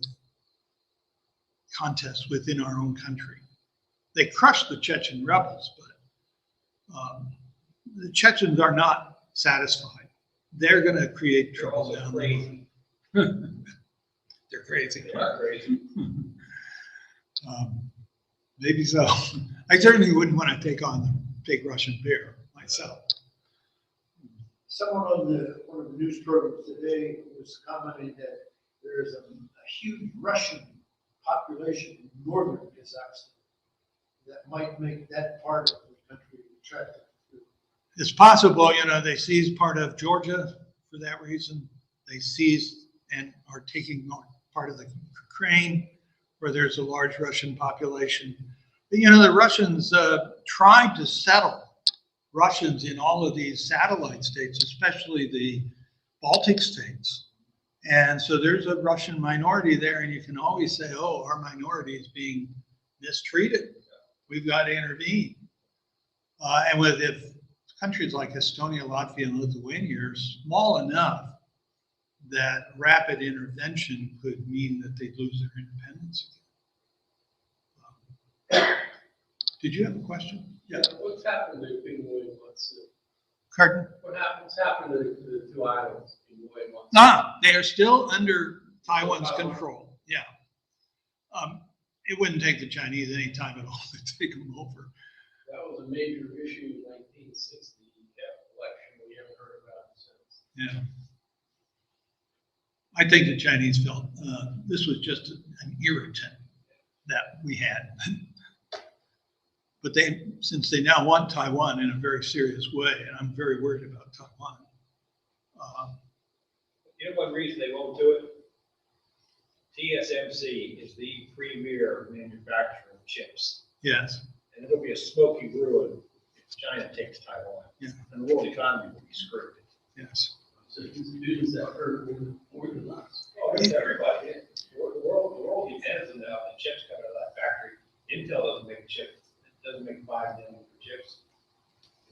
Speaker 2: contest within our own country. They crushed the Chechen rebels, but the Chechens are not satisfied. They're going to create
Speaker 5: They're
Speaker 2: trouble
Speaker 5: also
Speaker 2: down
Speaker 5: crazy.
Speaker 2: there. They're crazy.
Speaker 5: They're not crazy.
Speaker 2: Maybe so. I certainly wouldn't want to take on the big Russian bear myself.
Speaker 3: Someone on one of the news programs today was commenting that there is a huge Russian population in northern Kazakhstan that might make that part of the country attractive.
Speaker 2: It's possible, they seized part of Georgia for that reason. They seized and are taking part of the Ukraine, where there's a large Russian population. But, the Russians tried to settle Russians in all of these satellite states, especially the Baltic states. And so there's a Russian minority there, and you can always say, oh, our minority is being mistreated. We've got to intervene. And if countries like Estonia, Latvia, and Lithuania are small enough that rapid intervention could mean that they lose their independence again. Did you have a question?
Speaker 5: Yeah. What's happened to Nicaragua?
Speaker 2: Pardon?
Speaker 5: What's happened to the two islands?
Speaker 2: They are still under Taiwan's control. Yeah. It wouldn't take the Chinese any time at all to take them over.
Speaker 5: That was a major issue in 1960, election. We haven't heard about it since.
Speaker 2: Yeah. I think the Chinese felt this was just an irritant that we had. But since they now want Taiwan in a very serious way, and I'm very worried about Taiwan.
Speaker 6: You know one reason they won't do it? TSMC is the premier manufacturer of chips.
Speaker 2: Yes.
Speaker 6: And it'll be a smoky ruin if China takes Taiwan.
Speaker 2: Yeah.
Speaker 6: And the world economy will be screwed.
Speaker 2: Yes.
Speaker 5: So institutions that hurt more than us.
Speaker 6: Oh, it's everybody. The world depends on how the chips come out of that factory. Intel doesn't make chips. It doesn't make 5 million chips.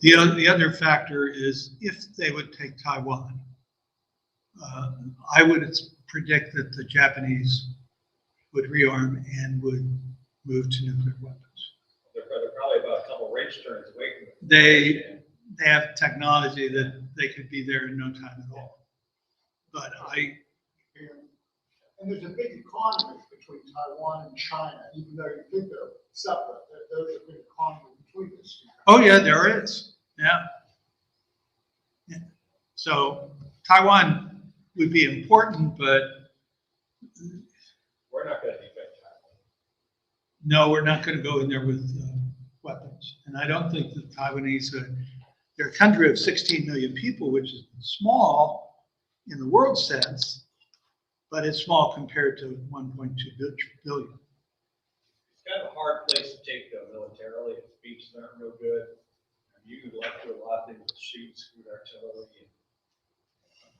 Speaker 2: The other factor is if they would take Taiwan, I would predict that the Japanese would rearm and would move to nuclear weapons.
Speaker 6: They're probably about a couple wrench turns away from it.
Speaker 2: They have technology that they could be there in no time at all. But
Speaker 4: And there's a big economy between Taiwan and China, even though you think they're separate, there's a big economy between these two.
Speaker 2: oh yeah, there is. Yeah. Yeah. So Taiwan would be important, but
Speaker 6: We're not going to defend Taiwan.
Speaker 2: no, we're not going to go in there with weapons. And I don't think the Taiwanese they're a country of 16 million people, which is small in the world sense, but it's small compared to 1.2 billion.
Speaker 6: It's kind of a hard place to take though militarily. Its beaches aren't real good. You could like to do a lot of things with shoots, with artillery.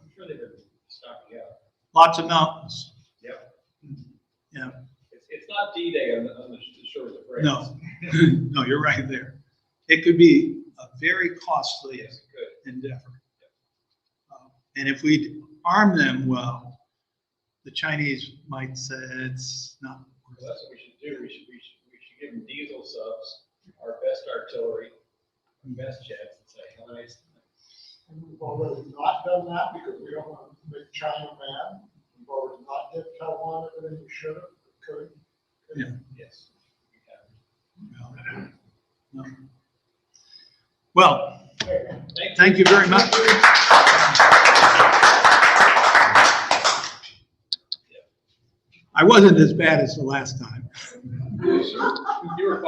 Speaker 6: I'm sure they've been stocking out.
Speaker 2: Lots of mountains.
Speaker 6: Yep.
Speaker 2: Yeah.
Speaker 6: It's not D-Day on the shores of France.
Speaker 2: No, no, you're right there. It could be a very costly
Speaker 6: Yes, it could.
Speaker 2: endeavor. And if we arm them well, the Chinese might say it's not worth
Speaker 6: Well, that's what we should do. We should give them diesel subs, our best artillery, our best jets, and say, how nice.
Speaker 4: And we've already not done that because we don't want to make China mad. We've already not hit Taiwan everything we should have, could.
Speaker 2: Yeah.
Speaker 6: Yes.
Speaker 2: No. Well,
Speaker 4: Okay.
Speaker 2: thank you very much. I wasn't as bad as the last time.
Speaker 6: You were fine.